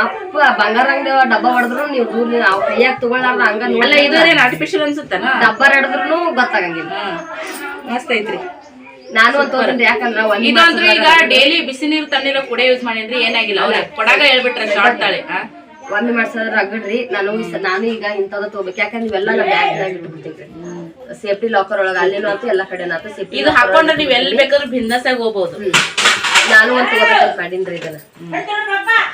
ಅಪ್ಪ ಬಂಗಾರ ಅಂಗಡಿ ಡಬ್ಬ ಹೊಡೆದ್ರು ನೀವು ದೂರ ನಾವು ಕೈಯಾಗ ತಗೊಳ್ಳಾರ ಹಂಗ ಅಲ್ಲ ಇದೇನ್ ಆರ್ಟಿಫಿಷಿಯಲ್ ಅನ್ಸುತ್ತಾನ? ಡಬ್ಬ ಹಿಡಿದ್ರು ಗೊತ್ತಾಗಂಗಿಲ್ಲ. ಮಸ್ತ್ ಐತ್ರಿ. ನಾನು ಅಂತ ಯಾಕಂದ್ರ ಇದಂದ್ರು ಈಗ ಡೈಲಿ ಬಿಸಿ ನೀರು ತಣ್ಣೀರ ಕೂಡ ಯೂಸ್ ಮಾಡಿದ್ರಿ ಏನಾಗಿಲ್ಲ. ಅವ್ರ ಕೊಡಾಗ ಹೇಳ್ಬಿಟ್ರೆ ಶಾರ್ಟ್ ತಾಳೆ ಒಮ್ಮೆ ಮಾಡ್ಸೋದ್ರ ರಗಡ್ರಿ. ನಾನು ಈಗ ಇಂಥದ ತಗೋಬೇಕು, ಯಾಕಂದ್ರೆ ಇವೆಲ್ಲ ನಾ ಬ್ಯಾಗ್ನಾಗ ಇಟ್ಬಿಡ್ತೀನಿ. ಸೇಫ್ಟಿ ಲಾಕರ್ ಒಳಗ ಅಲ್ಲೇನು ಆತು ಎಲ್ಲ ಕಡೆ ಆತು. ಸೇಫ್ಟಿ ಇದು ಹಾಕೊಂಡ್ರೆ ನೀವ್ ಎಲ್ಲಿ ಬೇಕಾದ್ರೂ ಬಿಂದಾಸಾಗಿ ಹೋಗ್ಬೋದು. ನಾನು ಒಂದ್ ತಗೋಬೇಕಂತ ಮಾಡೀನ್ರಿ. ಇದನ್ನ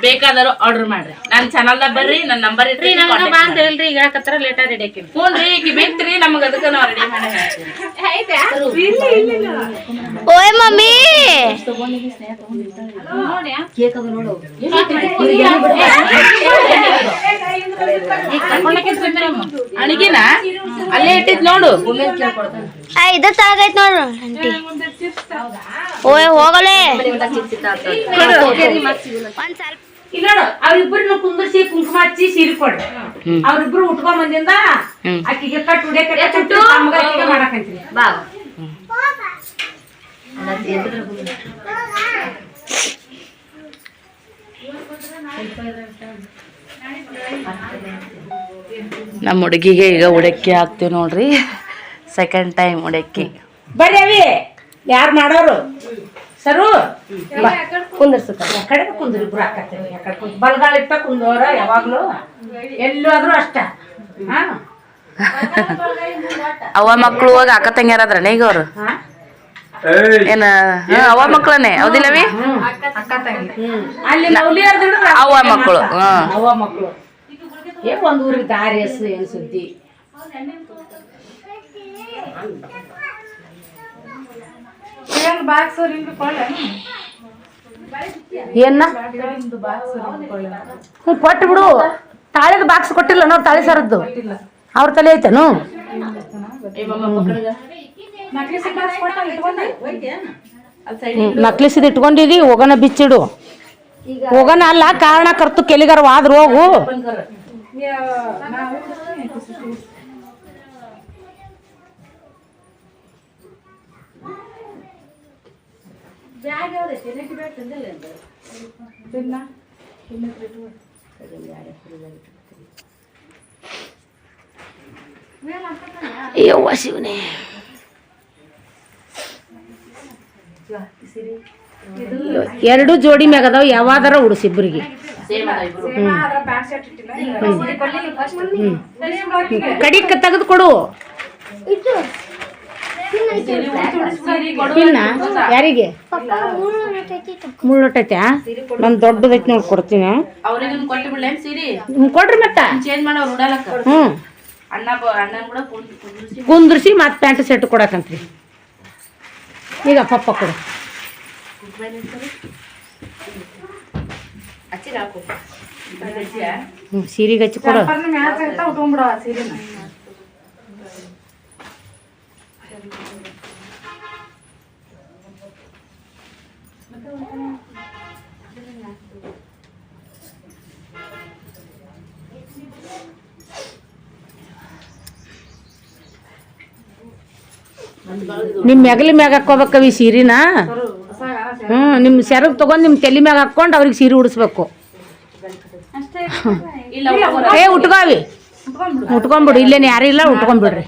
ಬೇಕಾದರೂ ಆರ್ಡರ್ ಮಾಡ್ರಿ. ನನ್ ಚಾನಲ್ದಾಗ ಬರ್ರಿ, ನನ್ ನಂಬರ್ ಇಟ್ರಿ ಅಂತ ಹೇಳ್ರಿ. ಈಗ ಹೇಳಕತ್ತಾರ ಲೇಟರ್ ರೆಡಿ ಹಾಕಿ ಹ್ಞೂನ್ರಿ. ಈಗ ಬೇಕ್ರಿ ನಮಗ ಅದಕ್ಕ ನಾವ್ ರೆಡಿ ಮಾಡಿ ಓಯ್ ಮಮ್ಮಿ ಕೇಕ್ ಅದು ನೋಡು. ಅಣಿಗೆನ ಅಲ್ಲೇ ಇಟ್ಟಿದ್ ನೋಡು. ಕೇಳ್ಕೊಡ್ತಾನೆ ಇದ ತಾಗೈತ್ ನೋಡ್ರಿ ಆಂಟಿ. ಓಯ್ ಹೋಗಲೇ ಇಲ್ಲ ನೋಡು, ಅವ್ರಿಬ್ರು ಕುಂದರ್ಸಿ ಕುಂಕುಮ ಹಚ್ಚಿ ಸೀರೆ ಕೊಡ್ರಿ. ಅವ್ರಿಬ್ರು ಉಟ್ಕೊಂಡ್ ಬಂದಿಂದ ಆಕಿಗೆ ಕಟ್ ಹುಡಿಯ ಮಾಡಕಂತೀವಿ. ಬಾ ನಮ್ಮ ಹುಡುಗಿಗೆ ಈಗ ಉಡಕ್ಕಿ ಹಾಕ್ತಿವಿ ನೋಡ್ರಿ. ಸೆಕೆಂಡ್ ಟೈಮ್ ಉಡಕ್ಕಿ. ಬರ್ರಿ ಅವಿ ಯಾರು ಮಾಡೋರು ಸರು ಕುಂದರ್ಸುತ್ತ ಕಡೆ ಕುಂದ್ರಿ. ಇಬ್ರು ಹಾಕತ್ತೀವಿ ಯಾಕಡೆ ಕುಂದ್ ಬಲ್ಗಾಲ ಇಟ್ಟ ಕುಂದೋರ ಯಾವಾಗ್ಲೂ ಎಲ್ಲೂ ಆದ್ರೂ ಅಷ್ಟ. ಹಾ ಅವ ಮಕ್ಳು ಹೋಗಿ ಅಕ್ಕ ತಂಗ್ಯಾರದ್ರನ ಈಗ ಅವ್ರು ಏನ? ಅವ ಮಕ್ಳನೇ ಹೌದಿಲ್ಲವಿ? ಅಲ್ಲಿ ನೌಲಿ ಅವ್ವ ಮಕ್ಕಳು. ಅವ್ವ ಮಕ್ಕಳು ಒಂದ್ ಊರಿಗೆ ದಾರಿ ಹೆಸರು ಏನ್ ಸುದ್ದಿ. ಏನ ಕೊಟ್ಟು ಬಿಡು. ತಾಳಿದ ಬಾಕ್ಸ್ ಕೊಟ್ಟಿಲ್ಲ ನೋಡ್, ತಾಳಿ ಸರದ್ದು ಅವ್ರ ತಲೆ ಐತೇನು? ನಕ್ಲಿಸಿದ್ ಇಟ್ಕೊಂಡಿದಿ. ಹೋಗನ ಬಿಚ್ಚಿಡು. ಹೋಗನ ಅಲ್ಲ ಕಾರಣ ಕರ್ತು ಕೆಲಿಗಾರ ಆದ್ರು ಹೋಗು. ಯವ್ವ ಶಿವನೇ ಎರಡು ಜೋಡಿ ಮ್ಯಾಗ ಅದಾವ ಯಾವಾದಾರ ಉಡಿಸಿಬ್ರಿಗೆ ಕಡಿಕ್ ತೆಗೆದು ಕೊಡು ಇನ್ನ ಯಾರಿಗೆ ಮುಳ್ಳೊಟ್ಟೈತ್ಯಾ ನನ್ ದೊಡ್ಡದೈತಿ ನೋಡಿ ಕೊಡ್ತೀನಿ ಅವ್ರಿಗೆ ಕೊಟ್ಟು ಬಿಡ್ಲೇನ್ ಸೀರಿ ಕೊಡ್ರಿ ಮತ್ತ ಚೇಂಜ್ ಮಾಡೋರು ಉಡಾಲಕ್ಕ ಅಣ್ಣ ಕೂಡ ಕುಂದ್ರಿಸಿ ಮತ್ತೆ ಪ್ಯಾಂಟ್ ಸೆಟ್ ಕೊಡಕಂತ್ರಿ ಈಗ ಪಪ್ಪ ಕೊಡು ಸೀರೆಗೆ ಹಚ್ಚಿ ಕೊಡು ನಿಮ್ಮ ಮೆಗಲಿ ಮ್ಯಾಗ ಹಾಕೋಬೇಕವಿ ಸೀರಿನ ನಿಮ್ಮ ಸೆರಗ್ ತಗೊಂಡ್ ನಿಮ್ಮ ತಲೆ ಮ್ಯಾಗ ಹಾಕೊಂಡು ಅವ್ರಿಗೆ ಸೀರೆ ಉಡಿಸ್ಬೇಕು ಏ ಉಟ್ಕೋವಿ ಉಟ್ಕೊಂಡ್ಬಿಡು ಇಲ್ಲೇನು ಯಾರು ಇಲ್ಲ ಉಟ್ಕೊಂಡ್ಬಿಡ್ರಿ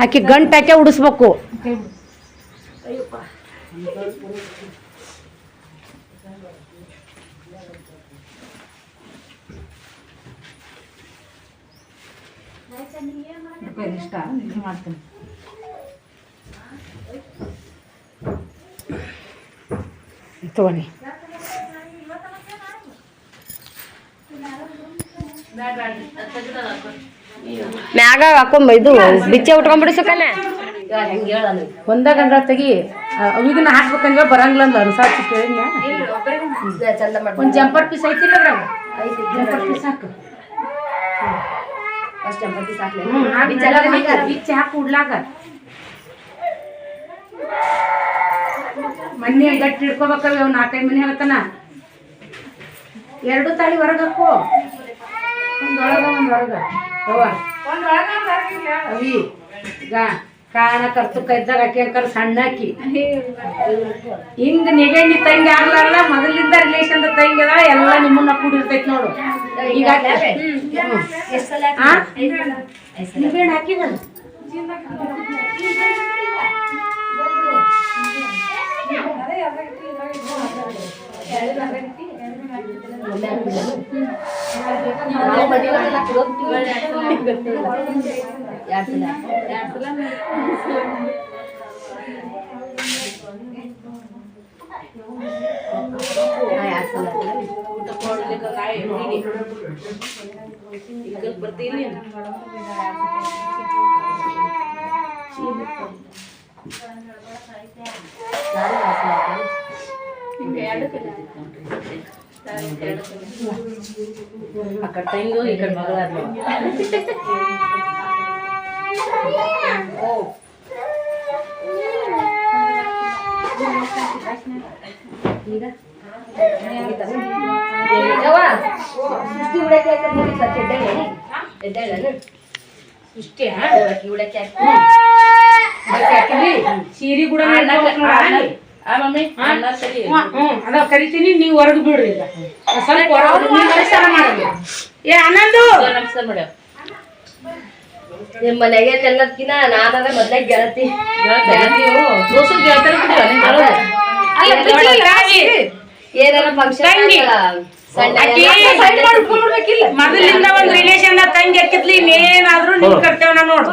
ಆಕೆ ಗಂಟಾಕೆ ಉಡಿಸ್ಬೇಕು ತಗೋನಿ ಮ್ಯಾಗ ಹಾಕೊಂಬ ಇದು ಬಿಚ್ಚೆ ಉಟ್ಕೊಂಡ್ಬಿಡಿ ಸುಕನ್ಯ ಒಂದ ಗಂಡ ತೆಗಿ ಅವಿಗನ್ನ ಹಾಕ್ಬೇಕಂದ್ರೆ ಬರಂಗಿಲ್ಲ ಅಂದ ಅರ್ಸಾಚಿ ಕೇಳಿದ್ನ ಒಂದು ಜಂಪರ್ ಪೀಸ್ ಐತಿಲ್ಲ ಅದ್ರಾಗ ಜಂಪರ್ ಪೀಸ್ ಹಾಕು ಬಿಚ್ಚಿ ಹಾಕಿ ಉಡ್ಲಾಕ ಮನೆ ಗಟ್ಟಿ ಹಿಡ್ಕೋಬೇಕಲ್ಲ ಅವ್ 4-5 ಮನೆ ಹೇಳ್ತಾನ 2 ತಾಳಿ ಹೊರಗೆ ಹಾಕು ಒಂದೊಳಗ ಒಂದೊಳಗ ಅವಿ ಈಗ ಕಾಣ ಕರ್ತುಕ ಇದ್ದಾಗ ಹಾಕಿ ಸಣ್ಣ ಹಾಕಿ ಹಿಂಗ ನೆಗಣ್ಣಿ ತಂಗಿ ಆಗ್ಲಾರಲ್ಲ ಮೊದಲಿಂದ ರಿಲೇಷನ್ ತಂಗಿ ಅದ ಎಲ್ಲ ನಿಮ್ಮನ್ನ ಕೂಡಿರ್ತೈತಿ ನೋಡು ಈಗ ಹಾಕಿದಲ್ಲ ಬರ್ತೀನಿ ಆ ಕಡೆ ತಂಗು ಈ ಕಡೆ ಮಗಳಾದ ಸೀರೆ ಕೂಡ ಅದ ಕರಿತೀನಿ ನೀವು ಹೊರಗೆ ಬಿಡ್ರಿ ಈಗ ಸ್ವಲ್ಪ ನಮಸ್ಕಾರ ಮಾಡಿ ಏ ಆನಂದು ನಮಸ್ಕಾರ ಮೇಡಮ್ ನಿಮ್ಮ ಮನೆಗೆ ಎಲ್ಲದಕ್ಕಿಂತ ನಾನಾದ್ರೆ ಮೊದ್ಲೇ ಗೆಳತಿ ದೋಸು ಗೆಳತಾರ ಏನಾರ ಫಂಕ್ಷನ್ ಮೊದಲಿಂದ ಒಂದ್ ರಿಲೇಷನ್ ತಂಗಿ ಹಾಕಿದ್ಲಿ ಇನ್ನೇನಾದ್ರೂ ನಿಮ್ ಕರ್ತೇವನ ನೋಡು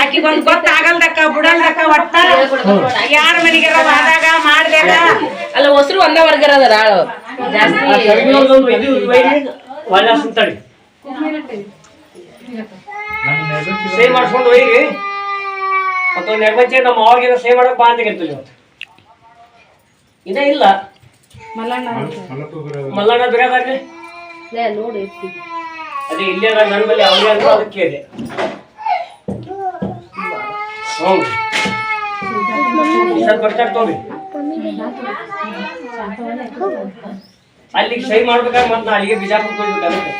ಆಕಿಗೆ ಒಂದ್ ಗೊತ್ತಾಗಲ್ದಕ್ಕ ಬುಡಲ್ದಕ್ಕ ಒಟ್ಟ ಯಾರ ಮನೆಗೆ ಆದಾಗ ಮಾಡ್ದಾಗ ಅಲ್ಲ ಹೊಸರು ಒಂದ ವರ್ಗರ ಅದಾರ ಆಳು ಸೇವ್ ಮಾಡ್ಕೊಂಡು ಹೋಗಿ ಮತ್ತು ನೆಗಂಚೆ ನಮ್ಮ ಅವಾಗಿನ ಸೇವ್ ಮಾಡಕ್ ಬಾ ಅಂತ ಹೇಳ್ತೀವಿ ಇನ್ನ ಇಲ್ಲ ಮಲ್ಲಣ್ಣ ದುರ್ಯಾದಾಗ್ಲಿ ನೋಡಿ ಅದೇ ಇಲ್ಲೇ ಅದ ನನ್ನ ಬಳಿ ಅವ್ರಿಗೆ ಅಂತ ಅದಕ್ಕೆ ಇದೆ ಹೌದು ಸ್ವಲ್ಪ ಬರ್ತಾರೆ ತೋರಿ ಅಲ್ಲಿಗೆ ಸಹಿ ಮಾಡ್ಬೇಕಾದ್ರೆ ಮತ್ತೆ ನಾ ಅಲ್ಲಿಗೆ ಬಿಜಾಪುರ ಹೋಗ್ಬೇಕಾಗುತ್ತೆ.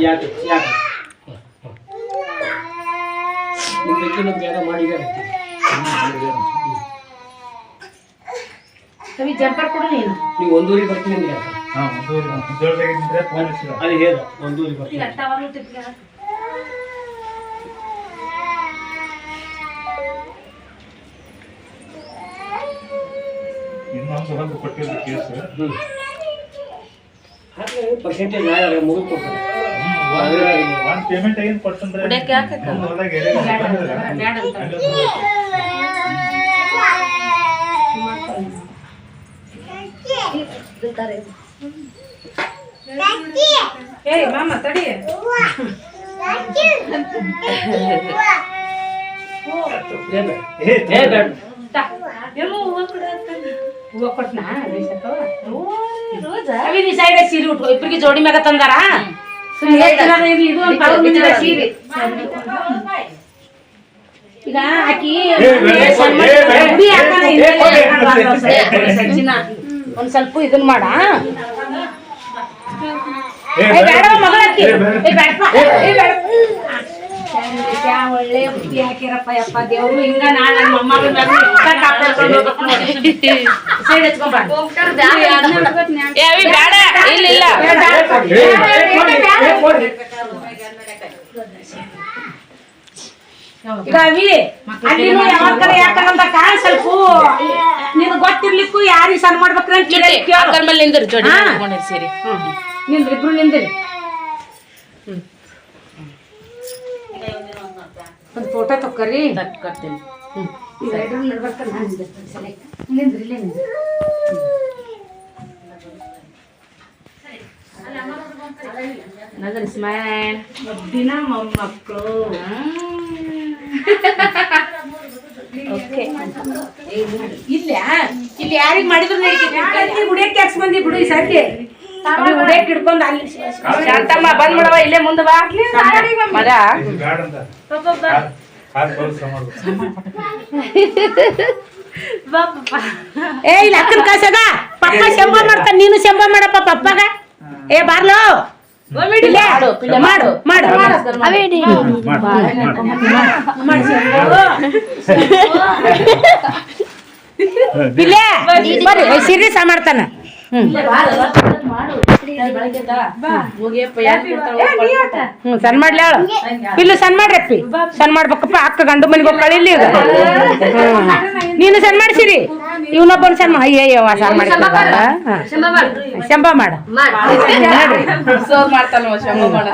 ಯಾಕೆ ನಿಮ್ಮ ಬೇಕಿನ ಬೇರೆ ಮಾಡಿದ್ದಾರೆ ಕವಿ ಜಂಪರ್ ಕೊಡು ನೀನು. ನೀವು 1 ಊರಿಗೆ ಬರ್ತೀನಿ ಅಂದ್ರೆ ಅಲ್ಲಿ ಹೇಳ 1 ಊರಿಗೆ ಬರ್ತೀನಿ. ಪರ್ಸೆಂಟೇಜ್ ಮುಗಿದು ಕೊಡ್ತಾರೆ. ಏಯ್ ಮಾಮ ತಡಿ. ಹೂವ ಕೊಟ್ನಾ ಅವಿ ನೀ ಸೈಡ್ ಸೀರೆ ಉಟ್ಕೋ. ಇಬ್ಬರಿಗೆ ಜೋಡಿ ಮ್ಯಾಗ ತಂದಾರ. ಇದು ಒಂದು ಪಾಳು ಮುಂದಿನ ಸೀರೆ. ಈಗ ಆಕಿ ಒಂದ್ ಸ್ವಲ್ಪ ಇದನ್ ಮಾಡ. ಮಗಳಕ್ಕಿ ಒಳ್ಳೆ ಬುದ್ಧಿ ಹಾಕಿರಪ್ಪ ಯಪ್ಪ ದೇವ್ರು. ಹಿಂಗ ನಾಳೆ ನನ್ನ ಮೊಮ್ಮಗಳ ಸೈಡ್ ಹಚ್ಕೊಂಬ. ಇಲ್ಲ ಈಗ ಅವಿ ಅಲ್ಲಿನೂ ಯಾವಾಗ ಯಾಕಂದ ಕಾಣ್ ಸ್ವಲ್ಪ ನಿನ್ ಗೊತ್ತಿರ್ಲಿಕ್ಕೂ ಯಾರಿಗೆ ಸಣ್ಣ ಮಾಡ್ಬೇಕ್ರಿ ಅಂತ ನಿಂದ್ರಿ ಜೋಡಿ ಸೇರಿ ನಿಂದ್ರಿ ಇಬ್ರು ನಿಂದ್ರಿ. ಒಂದು ಫೋಟೋ ತಕ್ಕೊರಿ ತಕ್ಕೊಡ್ತೀನಿ. ನಿಂದ್ರಿ ಇಲ್ಲೇ ನಿಂದ್ರಿ. ನಗನ್ ಸ್ಮೈಲ್ ದಿನ ಮೊಮ್ಮಕ್ಕಳು. ಇಲ್ಲ ಇಲ್ಲಿ ಯಾರಿಗ್ ಮಾಡಿದ್ರು ಹುಡಿಯಕ್ಕೆ ಹಾಕ್ಸ್ ಬಂದಿ ಬಿಡು. ಈ ಸರ್ತಿ ಹುಡಿಯಕ್ಕೆ ಹಿಡ್ಕೊಂಡ್ ಅಲ್ಲಿ ಶಾಂತಮ್ಮ ಬಂದ್ ಮಾಡವ ಇಲ್ಲೇ ಮುಂದೆ ಬಾ ಮರ. ಏ ಇಲ್ಲ ಅಕ್ಕನ ಕಾಸದ ಪಪ್ಪ ಶಂಬ ಮಾಡ್ತಾನ. ನೀನು ಶಂಬ ಮಾಡಪ್ಪ ಪಪ್ಪಗ. ಏ ಬಾರ್ಲೋ ಮಾಡು ಮಾಡು ಬರ್ರಿ ಸೀರಿಯಸ್ ಮಾಡ್ತಾನ. ಸಣ್ಣ ಮಾಡ್ಲಿ ಅವಳು ಪಿಲ್ಲು ಸಣ್ಣ ಮಾಡ್ರಪ್ಪಿ. ಸಣ್ಣ ಮಾಡ್ಬೇಕಪ್ಪ. ಅಕ್ಕ ಗಂಡು ಮನೆಗೆ ಹೋಗ್ಕೊಳ್ಳಿ ಇಲ್ಲಿ. ಈಗ ನೀನು ಸಣ್ಣ ಮಾಡ್ಸಿರಿ. ಇವನೊಬ್ಬನು ಸಣ್ಣ ಅಯ್ಯಯ್ಯವ ಸಣ್ಣ ಮಾಡಿ ಶಂಬ ಮಾಡ. ಸೋರ್ ಮಾಡ್ತಾನ ಶಂಭ ಮಾಡ.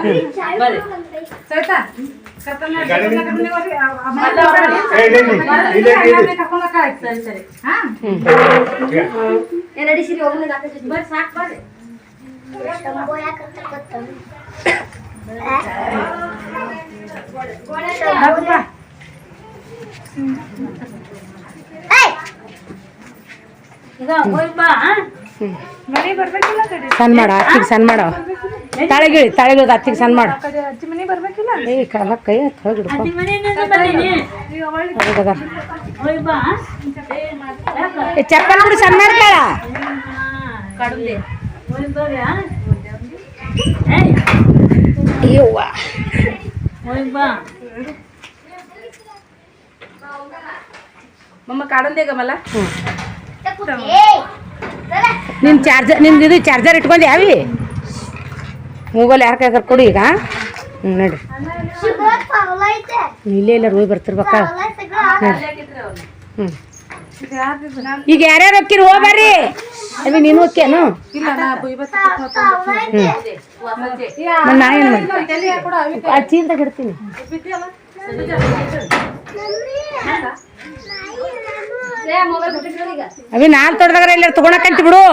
ಸಣ್ಣ ಮಾಡ ಅತ್ತಿಗೆ ಸಣ್ಣ ಮಾಡ. ತಾಳೆಗಿಳಿ ತಾಳೆಗಿಳಿದ ಅತ್ತಿಗೆ ಸಣ್ಣ ಮಾಡು. ಏ ಕಾಲ ಕೈ ಹೊರಗಿಡ್ಕೊ. ಚಪ್ಪಲ್ ಬಿಡು ಸಣ್ಣ ಮಾಡ್ತಾಳ. ಅಯ್ಯವ್ವ ಮಮ್ಮ ಕಾಡಂದೇಗ ಮಲ್ಲ. ನಿನ್ ಚಾರ್ಜರ್ ನಿಮ್ದು ಇದು ಚಾರ್ಜರ್ ಇಟ್ಕೊಂಡಿ ಅವಿ ಮೊಬೈಲ್ ಯಾರ ಕೈ ಕೊಡು. ಈಗ ನೋಡ್ರಿ ಇಲ್ಲೇ ಇಲ್ಲ ಹೋಗಿ ಬರ್ತಿರ್ಬೇಕ. ಈಗ ಯಾರ್ಯಾರು ಹೋಗ್ಕಿರಿ ಹೋಗ್ಬರ್ರಿ. ಅವಿ ನೀನು ಹೋಗ್ಯನು ನಾ ಏನು ಮಾಡಿ ಆ ಚೀಲ್ದಾಗ ಇಡ್ತೀನಿ. ಅವಿ ನಾಲ್ ತೋಟದಾಗ ಎಲ್ಲಾರು ತಗೊಳಕಂತಿ ಬಿಡು.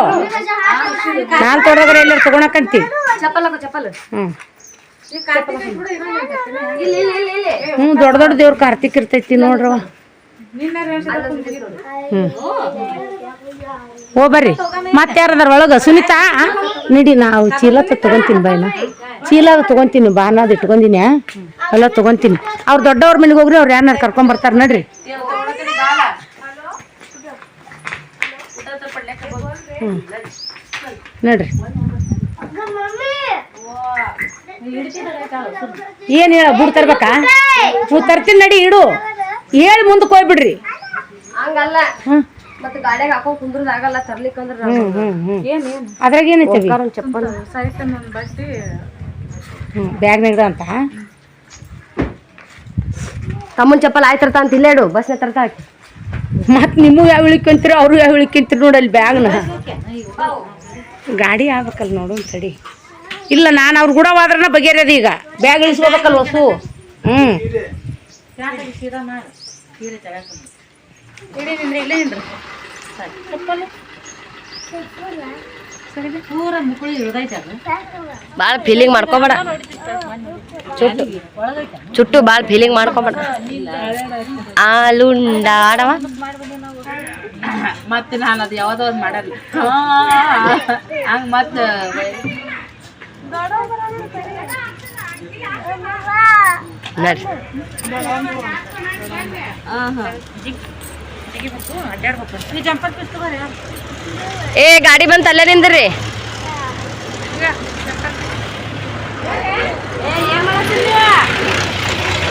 ನಾಲ್ ತೋಟದಾಗ ಎಲ್ಲಾರು ತಗೊಳಕಂತಿ. ದೊಡ್ಡ ದೊಡ್ಡ ದೇವ್ರ ಕಾರ್ತಿಕ್ ಇರ್ತೈತಿ ನೋಡ್ರವ. ಹೋಗ್ಬರ್ರಿ. ಮತ್ತೆ ಯಾರದಾರ ಒಳಗ ಸುನೀತಾ ನಡಿ. ನಾವು ಚೀಲ ತಗೊಂತೀನಿ ಬಾಯ್ನ. ಚೀಲ ತಗೊಂತೀನಿ ಬಾನಾದ್ ಇಟ್ಕೊಂದಿನಿ. ಎಲ್ಲ ತೊಗೊಂತೀನಿ. ಅವ್ರು ದೊಡ್ಡವ್ರ ಮನೆಗೆ ಹೋಗ್ರಿ, ಅವ್ರು ಯಾರನ್ನಾರು ಕರ್ಕೊಂಬರ್ತಾರೆ ನಡ್ರಿ. ನಡ್ರಿ. ಏನು ಹೇಳ ಬುಡ್ ತರ್ಬೇಕಾ? ನೀವು ತರ್ತೀನಿ ನಡಿ, ಇಡು ಹೇಳಿ ಮುಂದಕ್ಕೆ ಹೋಗ್ಬಿಡ್ರಿ. ಹಂಗಲ್ಲ ಮತ್ತೆ ಗಾಡಿಯಾಗ ಹಾಕೊಂಡ್ ಕುಂದ್ರದ್ ಆಗಲ್ಲ ತರ್ಲಿಕ್ಕಂದ್ರ ಅದ್ರಾಗ ಏನೈತಿ ಚಪ್ಪಲ್ ಬ್ಯಾಗ್ನಾಗ ಅಂತ ತಮ್ಮನ್ ಚಪ್ಪಲ್ ಆಯ್ತು ತರ್ತಾ ಅಂತ ಇಲ್ಲೇ ಇಡು, ಬಸ್ನ ತರ್ತಾ ಹಾಕಿ. ಮತ್ತೆ ನಿಮ್ಮವು ಯಾವ ಇಳಿಕೊಂತೀರಿ, ಅವರು ಯಾವ ಇಳಿಕೊಂತೀರಿ ನೋಡಲ್ಲಿ ಬ್ಯಾಗ್ನ. ಗಾಡಿ ಆಗ್ಬೇಕಲ್ಲ ನೋಡು ತಡಿ. ಇಲ್ಲ ನಾನು ಅವ್ರ ಕೂಡ ಹೋದ್ರನ ಬಗೆಹರಿಯೋದು. ಈಗ ಬ್ಯಾಗ್ ಇಳಿಸ್ಕೋಬೇಕಲ್ಲ ಹೊಸು. ಬಾಳ ಫೀಲಿಂಗ್ ಮಾಡ್ಕೋಬೇಡ ಚುಟ್ಟು, ಬಾಳ ಫೀಲಿಂಗ್ ಮಾಡ್ಕೋಬೇಡ. ಆಲುಂಡ ಆಡವ ಮತ್ತೆ ನಾನು ಅದು ಯಾವ್ದೋ ಒಂದು ಮಾಡಲ್ಲ ಹಂಗ ಮತ್ತೆ ಏ ಗಾಡಿ ಬಂತ ಅಲ್ಲೇ ನಿಂದ್ರಿ.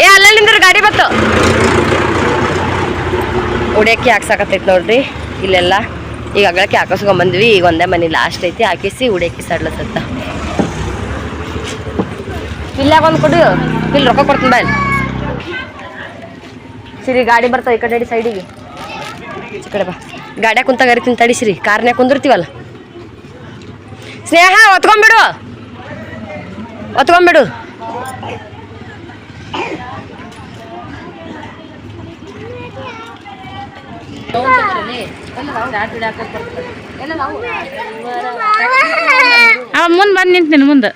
ಏ ಅಲ್ಲೇ ನಿಂದ್ರಿ, ಗಾಡಿ ಬಂತು. ಉಡ್ಯಕ್ಕಿ ಹಾಕ್ಸಾಕತ್ತೈತಿ ನೋಡ್ರಿ ಇಲ್ಲೆಲ್ಲ. ಈಗ ಅಗಳಕ್ಕೆ ಹಾಕಿಸ್ಕೊಂಬಂದ್ವಿ. ಈಗ ಒಂದೇ ಮನೆ ಲಾಸ್ಟ್ ಐತಿ, ಹಾಕಿಸಿ ಉಡ್ಯಕ್ಕಿ ಸಡ್ಲತ್ತ. ಇಲ್ಲಾಗ ಒಂದು ಕೊಡು, ಇಲ್ಲಿ ರೊಕ್ಕ ಕೊಡ್ತೀನಿ ಬಾ. ಸಿರಿ ಗಾಡಿ ಬರ್ತಾವ ಈ ಕಡೆ ಸೈಡಿಗೆ, ಈ ಕಡೆ ಬಾ. ಗಾಡ್ಯಾಗ ಕುಂತಾಗ ಅರಿತೀನಿ ತಡಿಸ್ರಿ, ಕಾರ್ನ್ಯಾಗ ಕುಂದಿರ್ತೀವಲ್ಲ. ಸ್ನೇಹ ಒತ್ಕೊಂಡ್ಬಿಡು, ಒತ್ಕೊಂಡ್ಬಿಡು. ಮುಂದೆ ಬಂದು ನಿಂತೀನಿ ಮುಂದೆ.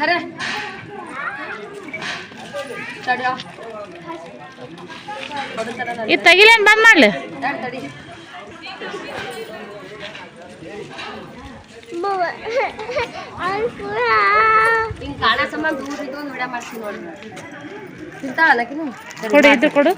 ಸರಿ ಇದು ತೆಗಿಲೇನು ಬಂದ್ ಮಾಡ್ಲಿ. ಹಿಂಗೆ ಕಾಣ ಸಂಬಂಧ ದೂರ ಇದ್ದು ಒಂದು ವಿಡಿಯೋ ಮಾಡ್ತೀನಿ ನೋಡಿ. ತಿಂತಾಳಕಿನ ಕೊಡು, ಇದ್ರ ಕೊಡು.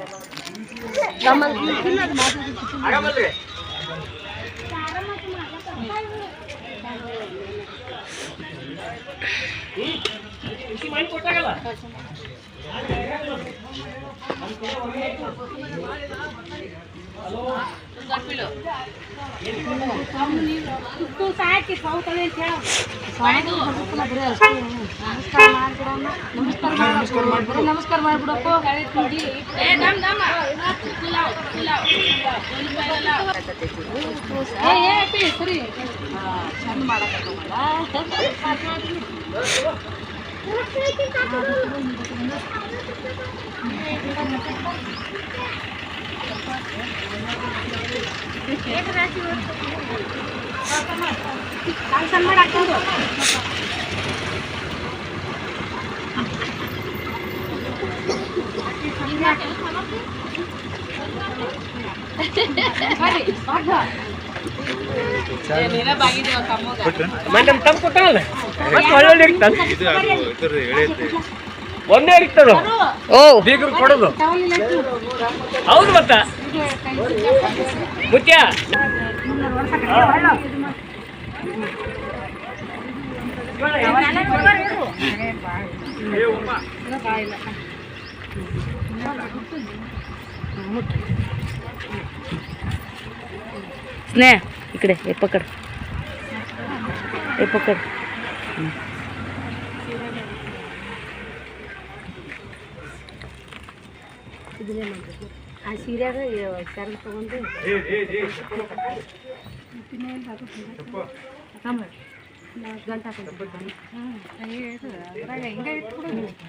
ನಮಸ್ಕಾರ ಮಾಡ್ಬಿಡಪ್ಪ. ಚಂದ ಮಾಡಕತ್ತವಲ್ಲ. ಒಂದೇ ಇರ್ತದ ಬೀಗರು ಕೊಡೋದು. ಹೌದು ಮತ್ತ ಮುತ್ಯ ಸ್ನೇಹ ಈ ಕಡೆ ಎಪ್ಪಕಡೆ ಎಪ್ಪಕಡೆ. ಆ ಸೀರೆಯಾಗ ಸೆರಗು ತಗೊಂಡು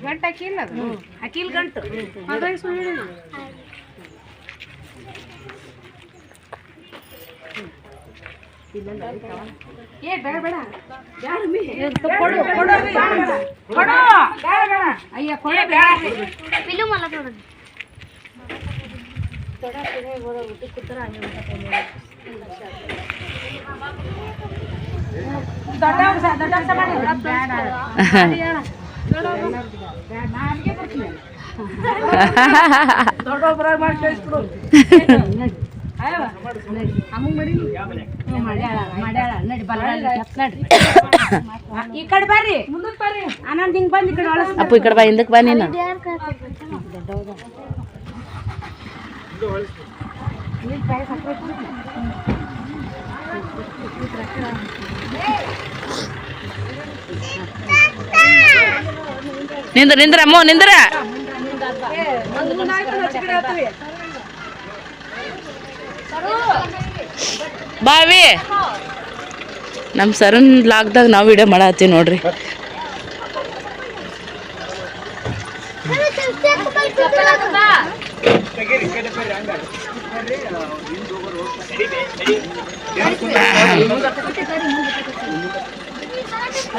ಗಂಟು ಹಾಕಿಲ್ಲ, ಅದು ಹಾಕಿಲ್ ಗಂಟು ಅದ್ರಾಗ ಸುಳ್ಳು. ಏ ಬೇಡ ಬೇಡ ಕೊಡು ಕೊಡು ಕೊಡು. ಅಯ್ಯ ಕೊಡ ಈ ಕಡೆ ಬರ್ರಿ ಮುಂದಕ್ಕೆ ಬರ್ರಿ ಆನಂದ್ ಹಿಂಗ್ ಬಂದ್ ಈ ಕಡೆ ಒಳಸ್ ಅಪ್ಪು ಈ ಕಡೆ ಬಾ ಹಿಂದಕ್ಕೆ ಬಾ ನೀನು ನಿಂದ್ರ ಅಮ್ಮ ನಿಂದ್ರ ಬಾವಿ ನಮ್ಮ ಸರನ್ ಲಾಕ್ದಾಗ ನಾವು ವಿಡಿಯೋ ಮಾಡತ್ತೀವಿ ನೋಡ್ರಿ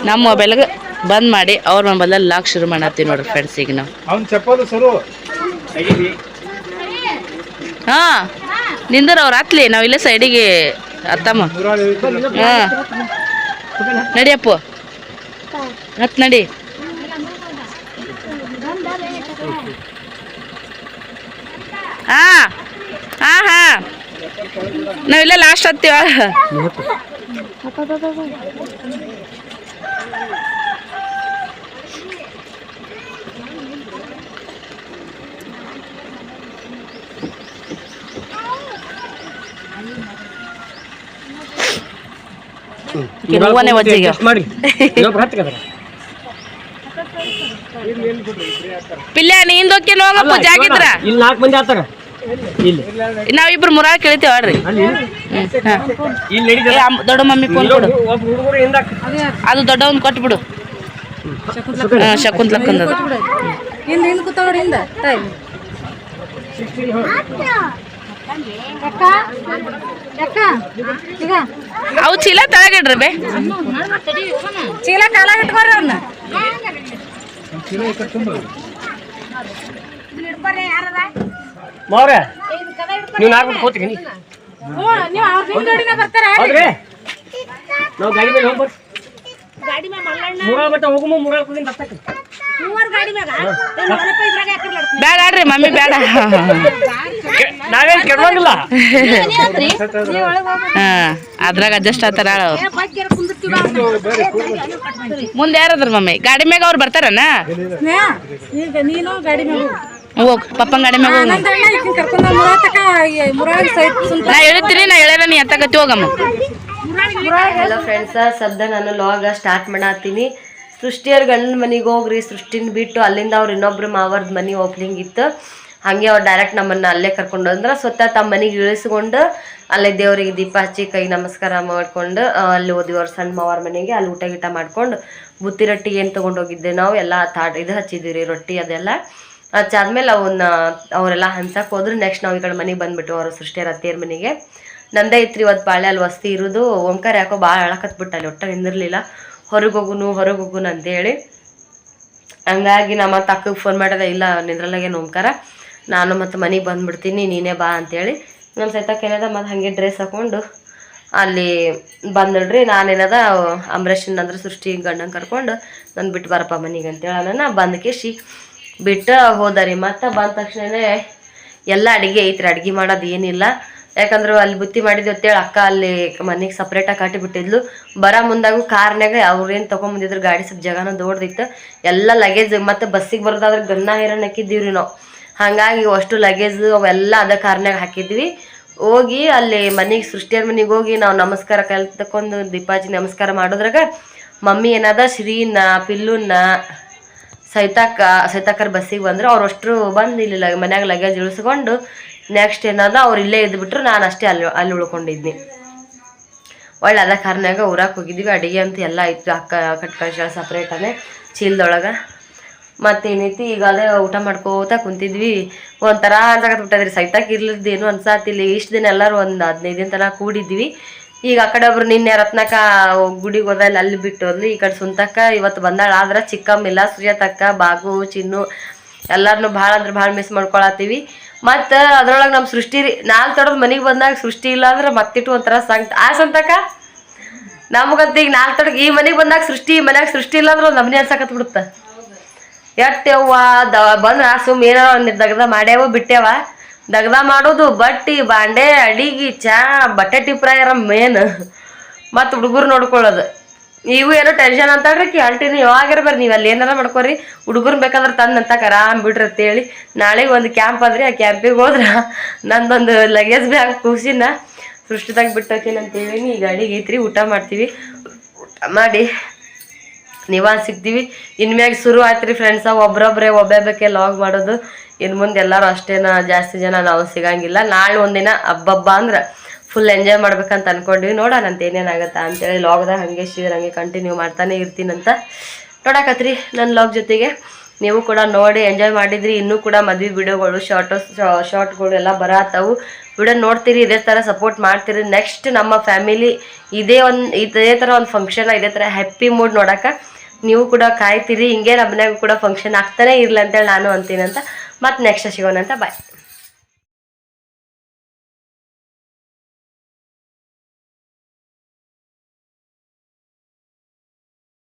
ನಮ್ಮ ಮೊಬೈಲ್ಗೆ ಬಂದ್ ಮಾಡಿ ಅವ್ರ ಮೊಬೈಲಲ್ಲಿ ಲಾಕ್ ಶುರು ಮಾಡತ್ತೀವಿ ನೋಡ್ರಿ ಫ್ರೆಂಡ್ಸ್ ಈಗ ನಾವು ಹಾ ನಿಂದ್ರ ಅವ್ರು ಹತ್ಲಿ ನಾವ್ ಇಲ್ಲೇ ಸೈಡಿಗೆ ಅತ್ತಮ್ಮ ಹಾ ನಡಿಯಪ್ಪ ಹತ್ ನಡಿ ಹಾ ಹಾ ಹಾ ನಾವಿಲ್ಲೇ ಲಾಸ್ಟ್ ಹತ್ತೀವ ಹೂವನೇ ವಜ್ಜಿಗೆ ಪಿಲ್ಯ ನೀಂದೋಕೆ ಹೋಗಪ್ಪ ಜಾಗಿದ್ರ ಇಲ್ಲಿ 4 ಮಂದಿ ಆತಾರ ಇಲ್ಲಿ ನಾವಿಬ್ರು ಮುರಾಳ ಕೇಳ್ತೇವ ಆಡ್ರಿ ದೊಡ್ಡ ಮಮ್ಮಿ ಫೋನ್ ಕೊಡು ಅದು ದೊಡ್ಡವನ್ ಕೊಟ್ಬಿಡು ಶಕುಂತ್ಲಕ್ಕಂದ ಅವು ಚೀಲ ತಳಗಿಡ್ರಿ ಬೇ ಚೀಲ ಕಾಲಾಗ ಇಟ್ಕೊರಿ ಅವ್ನ ಮಾವ್ರೆ ನೀವು 4 ಬಿಟ್ಟು ಹೋಗ್ತೀನಿ ನೀವು ಅವ್ರ ನಿಮ್ ಗಾಡಿನ ಬರ್ತಾರ ನಾವು ಗಾಡಿ ಮೇಲೆ ಹೋಗ್ಬಾರ್ದು ಮೂರಾಳ ಬಟ್ಟ ಹೋಗುಮ ಮೂರಾಳ ಕೂದಿಂದ ಬರ್ತಕ್ಕೆ ಮೂವರ್ ಗಾಡಿ ಮ್ಯಾಗ ಇದ್ರಾಗ ಹಾಕಿರ್ಲ ಬೇಡ ಆಡ್ರಿ ಮಮ್ಮಿ ಬೇಡ ನಾವೇನ್ ಕೆಡವಂಗಿಲ್ಲ ಹಾ ಅದ್ರಾಗ ಅಡ್ಜಸ್ಟ್ ಆತಾರ ಮುಂದೆ ಯಾರದ್ರ ಮಮ್ಮಿ ಗಾಡಿ ಮ್ಯಾಗ ಅವ್ರು ಬರ್ತಾರನ ಈಗ ನೀನು ಗಾಡಿ ಮ್ಯಾಗ ಹೋಗ್ ಪಪ್ಪನ್ ಗಾಡಿ ಮ್ಯಾಗ ಹೋಗ್ ಕರ್ಕೊಂಡ್ ನಾ ಹೇಳ್ತೀನಿ ನಾ ಹೇಳ್ಯಾರ ನೀ ಎತ್ತಕತ್ತಿ ಹೋಗಮ್ಮ ಹಲೋ ಫ್ರೆಂಡ್ಸ ಸದ್ಯ ನಾನು ಲಾಗ ಸ್ಟಾರ್ಟ್ ಮಾಡತ್ತೀನಿ ಸೃಷ್ಟಿಯವ್ರ ಗಂಡನ ಮನೆಗೆ ಹೋಗ್ರಿ ಸೃಷ್ಟಿನ ಬಿಟ್ಟು ಅಲ್ಲಿಂದ ಅವ್ರು ಇನ್ನೊಬ್ರು ಮಾವರ್ದ ಮನೆ ಓಪನಿಂಗ್ ಇತ್ತು ಹಾಗೆ ಅವ್ರು ಡೈರೆಕ್ಟ್ ನಮ್ಮನ್ನು ಅಲ್ಲೇ ಕರ್ಕೊಂಡು ಅಂದ್ರೆ ಸ್ವತಃ ತಮ್ಮ ಮನೆಗೆ ಇಳಿಸ್ಕೊಂಡು ಅಲ್ಲೇ ದೇವರಿಗೆ ದೀಪ ಹಚ್ಚಿ ಕೈ ನಮಸ್ಕಾರ ಮಾಡ್ಕೊಂಡು ಅಲ್ಲಿ ಹೋದ್ವಿ ಅವ್ರ ಸಣ್ಣ ಮಾವರ ಮನೆಗೆ ಅಲ್ಲಿ ಊಟ ಗೀಟ ಮಾಡ್ಕೊಂಡು ಬುತ್ತಿ ರೊಟ್ಟಿ ಏನು ತೊಗೊಂಡೋಗಿದ್ದೆ ನಾವು ಎಲ್ಲ ಇದು ಹಚ್ಚಿದ್ವಿ ರೀ ರೊಟ್ಟಿ ಅದೆಲ್ಲ ಹಚ್ಚಾದ್ಮೇಲೆ ಅವರೆಲ್ಲ ಹಂಚಕ್ಕೆ ಹೋದ್ರು ನೆಕ್ಸ್ಟ್ ನಾವು ಈ ಕಡೆ ಮನೆಗೆ ಬಂದ್ಬಿಟ್ಟು ಅವ್ರ ಸೃಷ್ಟಿಯರ ಅತ್ತೆಯರ ಮನೆಗೆ ನಂದೇ ಇತ್ರಿ ಇವತ್ತು ಬಾಳೆ ಅಲ್ಲಿ ವಸ್ತಿ ಇರೋದು ಓಂಕಾರ ಯಾಕೋ ಭಾಳ ಅಳಕತ್ಬಿಟ್ಟ ಅಲ್ಲಿ ಒಟ್ಟ ನಿಂದಿರ್ಲಿಲ್ಲ ಹೊರಗೆ ಹೋಗುನು ಅಂತೇಳಿ ಹಂಗಾಗಿ ನಮ್ಮ ಅಕ್ಕಗೆ ಫೋನ್ ಮಾಡಿದೆ ಇಲ್ಲ ನಿಂದ್ರಲ್ಲಾಗೇನು ಓಂಕಾರ ನಾನು ಮತ್ತು ಮನೆಗೆ ಬಂದುಬಿಡ್ತೀನಿ ನೀನೇ ಬಾ ಅಂತೇಳಿ ನಮ್ಮ ಸೈತಕ್ಕೆ ಏನದ ಮತ್ತು ಹಾಗೆ ಡ್ರೆಸ್ ಹಾಕ್ಕೊಂಡು ಅಲ್ಲಿ ಬಂದಳ್ರಿ ನಾನೇನದ ಅಂಬರೀಷನ್ ಅಂದ್ರೆ ಸೃಷ್ಟಿ ಗಂಡಂಗೆ ಕರ್ಕೊಂಡು ನಾನು ಬಿಟ್ಟು ಬರಪ್ಪ ಮನೆಗೆ ಅಂತೇಳಿ ನಾನು ಬಂದ ಕೇಶಿ ಬಿಟ್ಟು ಹೋದರಿ ಮತ್ತು ಬಂದ ತಕ್ಷಣವೇ ಎಲ್ಲ ಅಡುಗೆ ಐತ್ರಿ ಅಡುಗೆ ಮಾಡೋದು ಏನಿಲ್ಲ ಯಾಕಂದ್ರೆ ಅಲ್ಲಿ ಬುತ್ತಿ ಮಾಡಿದ್ವಿ ಅಂತೇಳಿ ಅಕ್ಕ ಅಲ್ಲಿ ಮನೆಗೆ ಸಪ್ರೇಟಾಗಿ ಕಟ್ಟಿಬಿಟ್ಟಿದ್ಲು ಬರೋ ಮುಂದಾಗೂ ಕಾರ್ನಾಗ ಅವ್ರೇನು ತೊಗೊಂಬಂದಿದ್ರು ಗಾಡಿ ಸ್ವಲ್ಪ ಜಗನ ದೊಡ್ದಿತ್ತು ಎಲ್ಲ ಲಗೇಜ್ ಮತ್ತು ಬಸ್ಸಿಗೆ ಬರೋದಾದ್ರೆ ಗನ್ನ ಹೈರಾಣ ಹಾಕಿದ್ದೀವಿ ನಾವು ಹಾಗಾಗಿ ಅಷ್ಟು ಲಗೇಜು ಅವೆಲ್ಲ ಅದೇ ಕಾರ್ನಾಗ ಹಾಕಿದ್ವಿ ಹೋಗಿ ಅಲ್ಲಿ ಮನೆಗೆ ಸೃಷ್ಟಿಯರ ಮನೆಗೆ ಹೋಗಿ ನಾವು ನಮಸ್ಕಾರ ಕಲ್ ತಕೊಂಡು ದೀಪಾಜಿ ನಮಸ್ಕಾರ ಮಾಡೋದ್ರಾಗ ಮಮ್ಮಿ ಏನದ ಶ್ರೀನ ಪಿಲ್ಲುನ್ನ ಸೈತಾಕರ್ ಬಸ್ಸಿಗೆ ಬಂದ್ರೆ ಅವ್ರು ಅಷ್ಟರು ಬಂದು ಇಲ್ಲಿ ಮನ್ಯಾಗ ಲಗೇಜ್ ಇಳಿಸ್ಕೊಂಡು ನೆಕ್ಸ್ಟ್ ಏನದ ಅವ್ರು ಇಲ್ಲೇ ಇದ್ಬಿಟ್ರು ನಾನು ಅಷ್ಟೇ ಅಲ್ಲಿ ಉಳ್ಕೊಂಡಿದ್ನಿ ಒಳ್ಳೆ ಅದ ಕಾರ್ನಾಗ ಊರಾಕ್ ಹೋಗಿದ್ವಿ ಅಡುಗೆ ಅಂತ ಎಲ್ಲ ಇತ್ತು ಅಕ್ಕ ಕಟ್ಕಳ್ಸ ಸಪ್ರೇಟನೇ ಚೀಲದೊಳಗೆ ಮತ್ತೇನೈತಿ ಈಗ ಅದೇ ಊಟ ಮಾಡ್ಕೋತಾ ಕುಂತಿದ್ವಿ ಒಂಥರ ಅನ್ಸಕತ್ಬಿಟ್ಟದ್ರಿ ಸೈತಾಕ್ ಇರ್ಲಿದ್ದೇನು ಅನ್ಸಾತಿಲ್ಲ ಇಷ್ಟು ದಿನ ಎಲ್ಲರೂ ಒಂದು 15 ದಿನ ತನಕ ಕೂಡಿದ್ವಿ ಈಗ ಆ ಕಡೆ ಒಬ್ರು ನಿನ್ನೆ ರತ್ನಕ ಗುಡಿಗೆ ಹೋದಲ್ಲಿ ಅಲ್ಲಿ ಬಿಟ್ಟು ಹೋದ್ಲು ಈ ಕಡೆ ಸುಂತಕ್ಕ ಇವತ್ತು ಬಂದಾಳ ಆದ್ರೆ ಚಿಕ್ಕಮ್ಮಿಲ್ಲ ಸುಜಾತಕ್ಕ ಬಾಗು ಚಿನ್ನು ಎಲ್ಲರನ್ನೂ ಭಾಳ ಅಂದ್ರೆ ಭಾಳ ಮಿಸ್ ಮಾಡ್ಕೊಳತ್ತೀವಿ ಮತ್ತು ಅದ್ರೊಳಗೆ ನಮ್ಮ ಸೃಷ್ಟಿ 4 ತಡದ ಮನೆಗೆ ಬಂದಾಗ ಸೃಷ್ಟಿ ಇಲ್ಲ ಅಂದ್ರೆ ಮತ್ತಿಟ್ಟು ಒಂಥರ ಸಂತಕ್ಕ ನಮಗಂತ ಈಗ 4 ತಡಕ್ಕೆ ಈ ಮನೆಗೆ ಬಂದಾಗ ಸೃಷ್ಟಿ ಇಲ್ಲ ಅಂದ್ರೆ ಒಂದು ನಮನಿ ಅನ್ಸಕತ್ ಬಿಡುತ್ತ. ಎಟ್ಟವ್ವ ಬಂದ್ರ ಸುಮ್ ಏನಾರ ಒಂದು ದಗದ ಮಾಡ್ಯಾವ ಬಿಟ್ಟ್ಯಾವ. ದಗದ ಮಾಡೋದು, ಬಟ್ಟಿ ಬಾಂಡೆ, ಅಡಿಗೆ, ಚಾ, ಬಟ್ಟೆ ಟಿಪ್ರಾಯರ ಮೇನ್, ಮತ್ತು ಹುಡುಗರು ನೋಡ್ಕೊಳ್ಳೋದು. ಇವು ಏನೋ ಟೆನ್ಷನ್ ಅಂತಾಳ್ರಿ ಅಲ್ಟಿನಿ ಯಾವಾಗಿರ ಬರ್ರಿ ನೀವು ಅಲ್ಲಿ ಏನಾರ ಮಾಡ್ಕೊರಿ, ಹುಡುಗರು ಬೇಕಾದ್ರೆ ತಂದು ಆರಾಮ್ ಬಿಡ್ರಿ ಅಂತೇಳಿ. ನಾಳೆಗೆ ಒಂದು ಕ್ಯಾಂಪ್ ಆದ್ರಿ, ಆ ಕ್ಯಾಂಪಿಗೆ ಹೋದ್ರೆ ನಂದೊಂದು ಲಗೇಜ್ ಬ್ಯಾಗ್ ಕೂಸಿನ ಸೃಷ್ಟಿದಾಗ ಬಿಟ್ಟೋಕೇನು ಅಂತೇಳಿ. ಈಗ ಅಡಿಗೆ ಐತ್ರಿ, ಊಟ ಮಾಡ್ತೀವಿ. ಊಟ ಮಾಡಿ ನೀವಾಗ ಸಿಗ್ತೀವಿ. ಇನ್ಮ್ಯಾಗ ಶುರು ಆಯ್ತು ರೀ ಫ್ರೆಂಡ್ಸ, ಒಬ್ಬೊಬ್ಬಕ್ಕೆ ಲಾಗ್ ಮಾಡೋದು. ಇನ್ನು ಮುಂದೆ ಎಲ್ಲರೂ ಅಷ್ಟೇನ ಜಾಸ್ತಿ ಜನ ನಾವು ಸಿಗಂಗಿಲ್ಲ. ನಾಳೆ ಒಂದಿನ ಹಬ್ಬ ಅಂದ್ರೆ ಫುಲ್ ಎಂಜಾಯ್ ಮಾಡ್ಬೇಕಂತ ಅನ್ಕೊಂಡಿವಿ. ನೋಡೋಣ ಅಂತ ಏನೇನಾಗತ್ತಾ ಅಂತೇಳಿ. ಲಾಗ್ದಾಗ ಹಂಗೆ ಕಂಟಿನ್ಯೂ ಮಾಡ್ತಾನೆ ಇರ್ತೀನಂತ ನೋಡಕತ್ರಿ ನನ್ನ ಲಾಗ್ ಜೊತೆಗೆ. ನೀವು ಕೂಡ ನೋಡಿ ಎಂಜಾಯ್ ಮಾಡಿದ್ರಿ. ಇನ್ನೂ ಕೂಡ ಮದುವೆ ವಿಡಿಯೋಗಳು ಶಾರ್ಟ್ಗಳು ಎಲ್ಲ ಬರತ್ತವು. ವಿಡಿಯೋ ನೋಡ್ತೀರಿ, ಇದೇ ಥರ ಸಪೋರ್ಟ್ ಮಾಡ್ತೀರಿ. ನೆಕ್ಸ್ಟ್ ನಮ್ಮ ಫ್ಯಾಮಿಲಿ ಇದೇ ಥರ ಒಂದು ಫಂಕ್ಷನ್, ಇದೇ ಥರ ಹ್ಯಾಪಿ ಮೂಡ್ ನೋಡೋಕೆ ನೀವು ಕೂಡ ಕಾಯ್ತೀರಿ. ಹಿಂಗೆ ನಮ್ಮ ಮನ್ಯಾಗ ಕೂಡ ಫಂಕ್ಷನ್ ಆಗ್ತಾನೆ ಇರಲಿ ಅಂತೇಳಿ ನಾನು ಅಂತೀನಂತ. ಮತ್ತು ನೆಕ್ಸ್ಟ್ ಸಿಗೋಣ ಅಂತ ಬಾಯ್.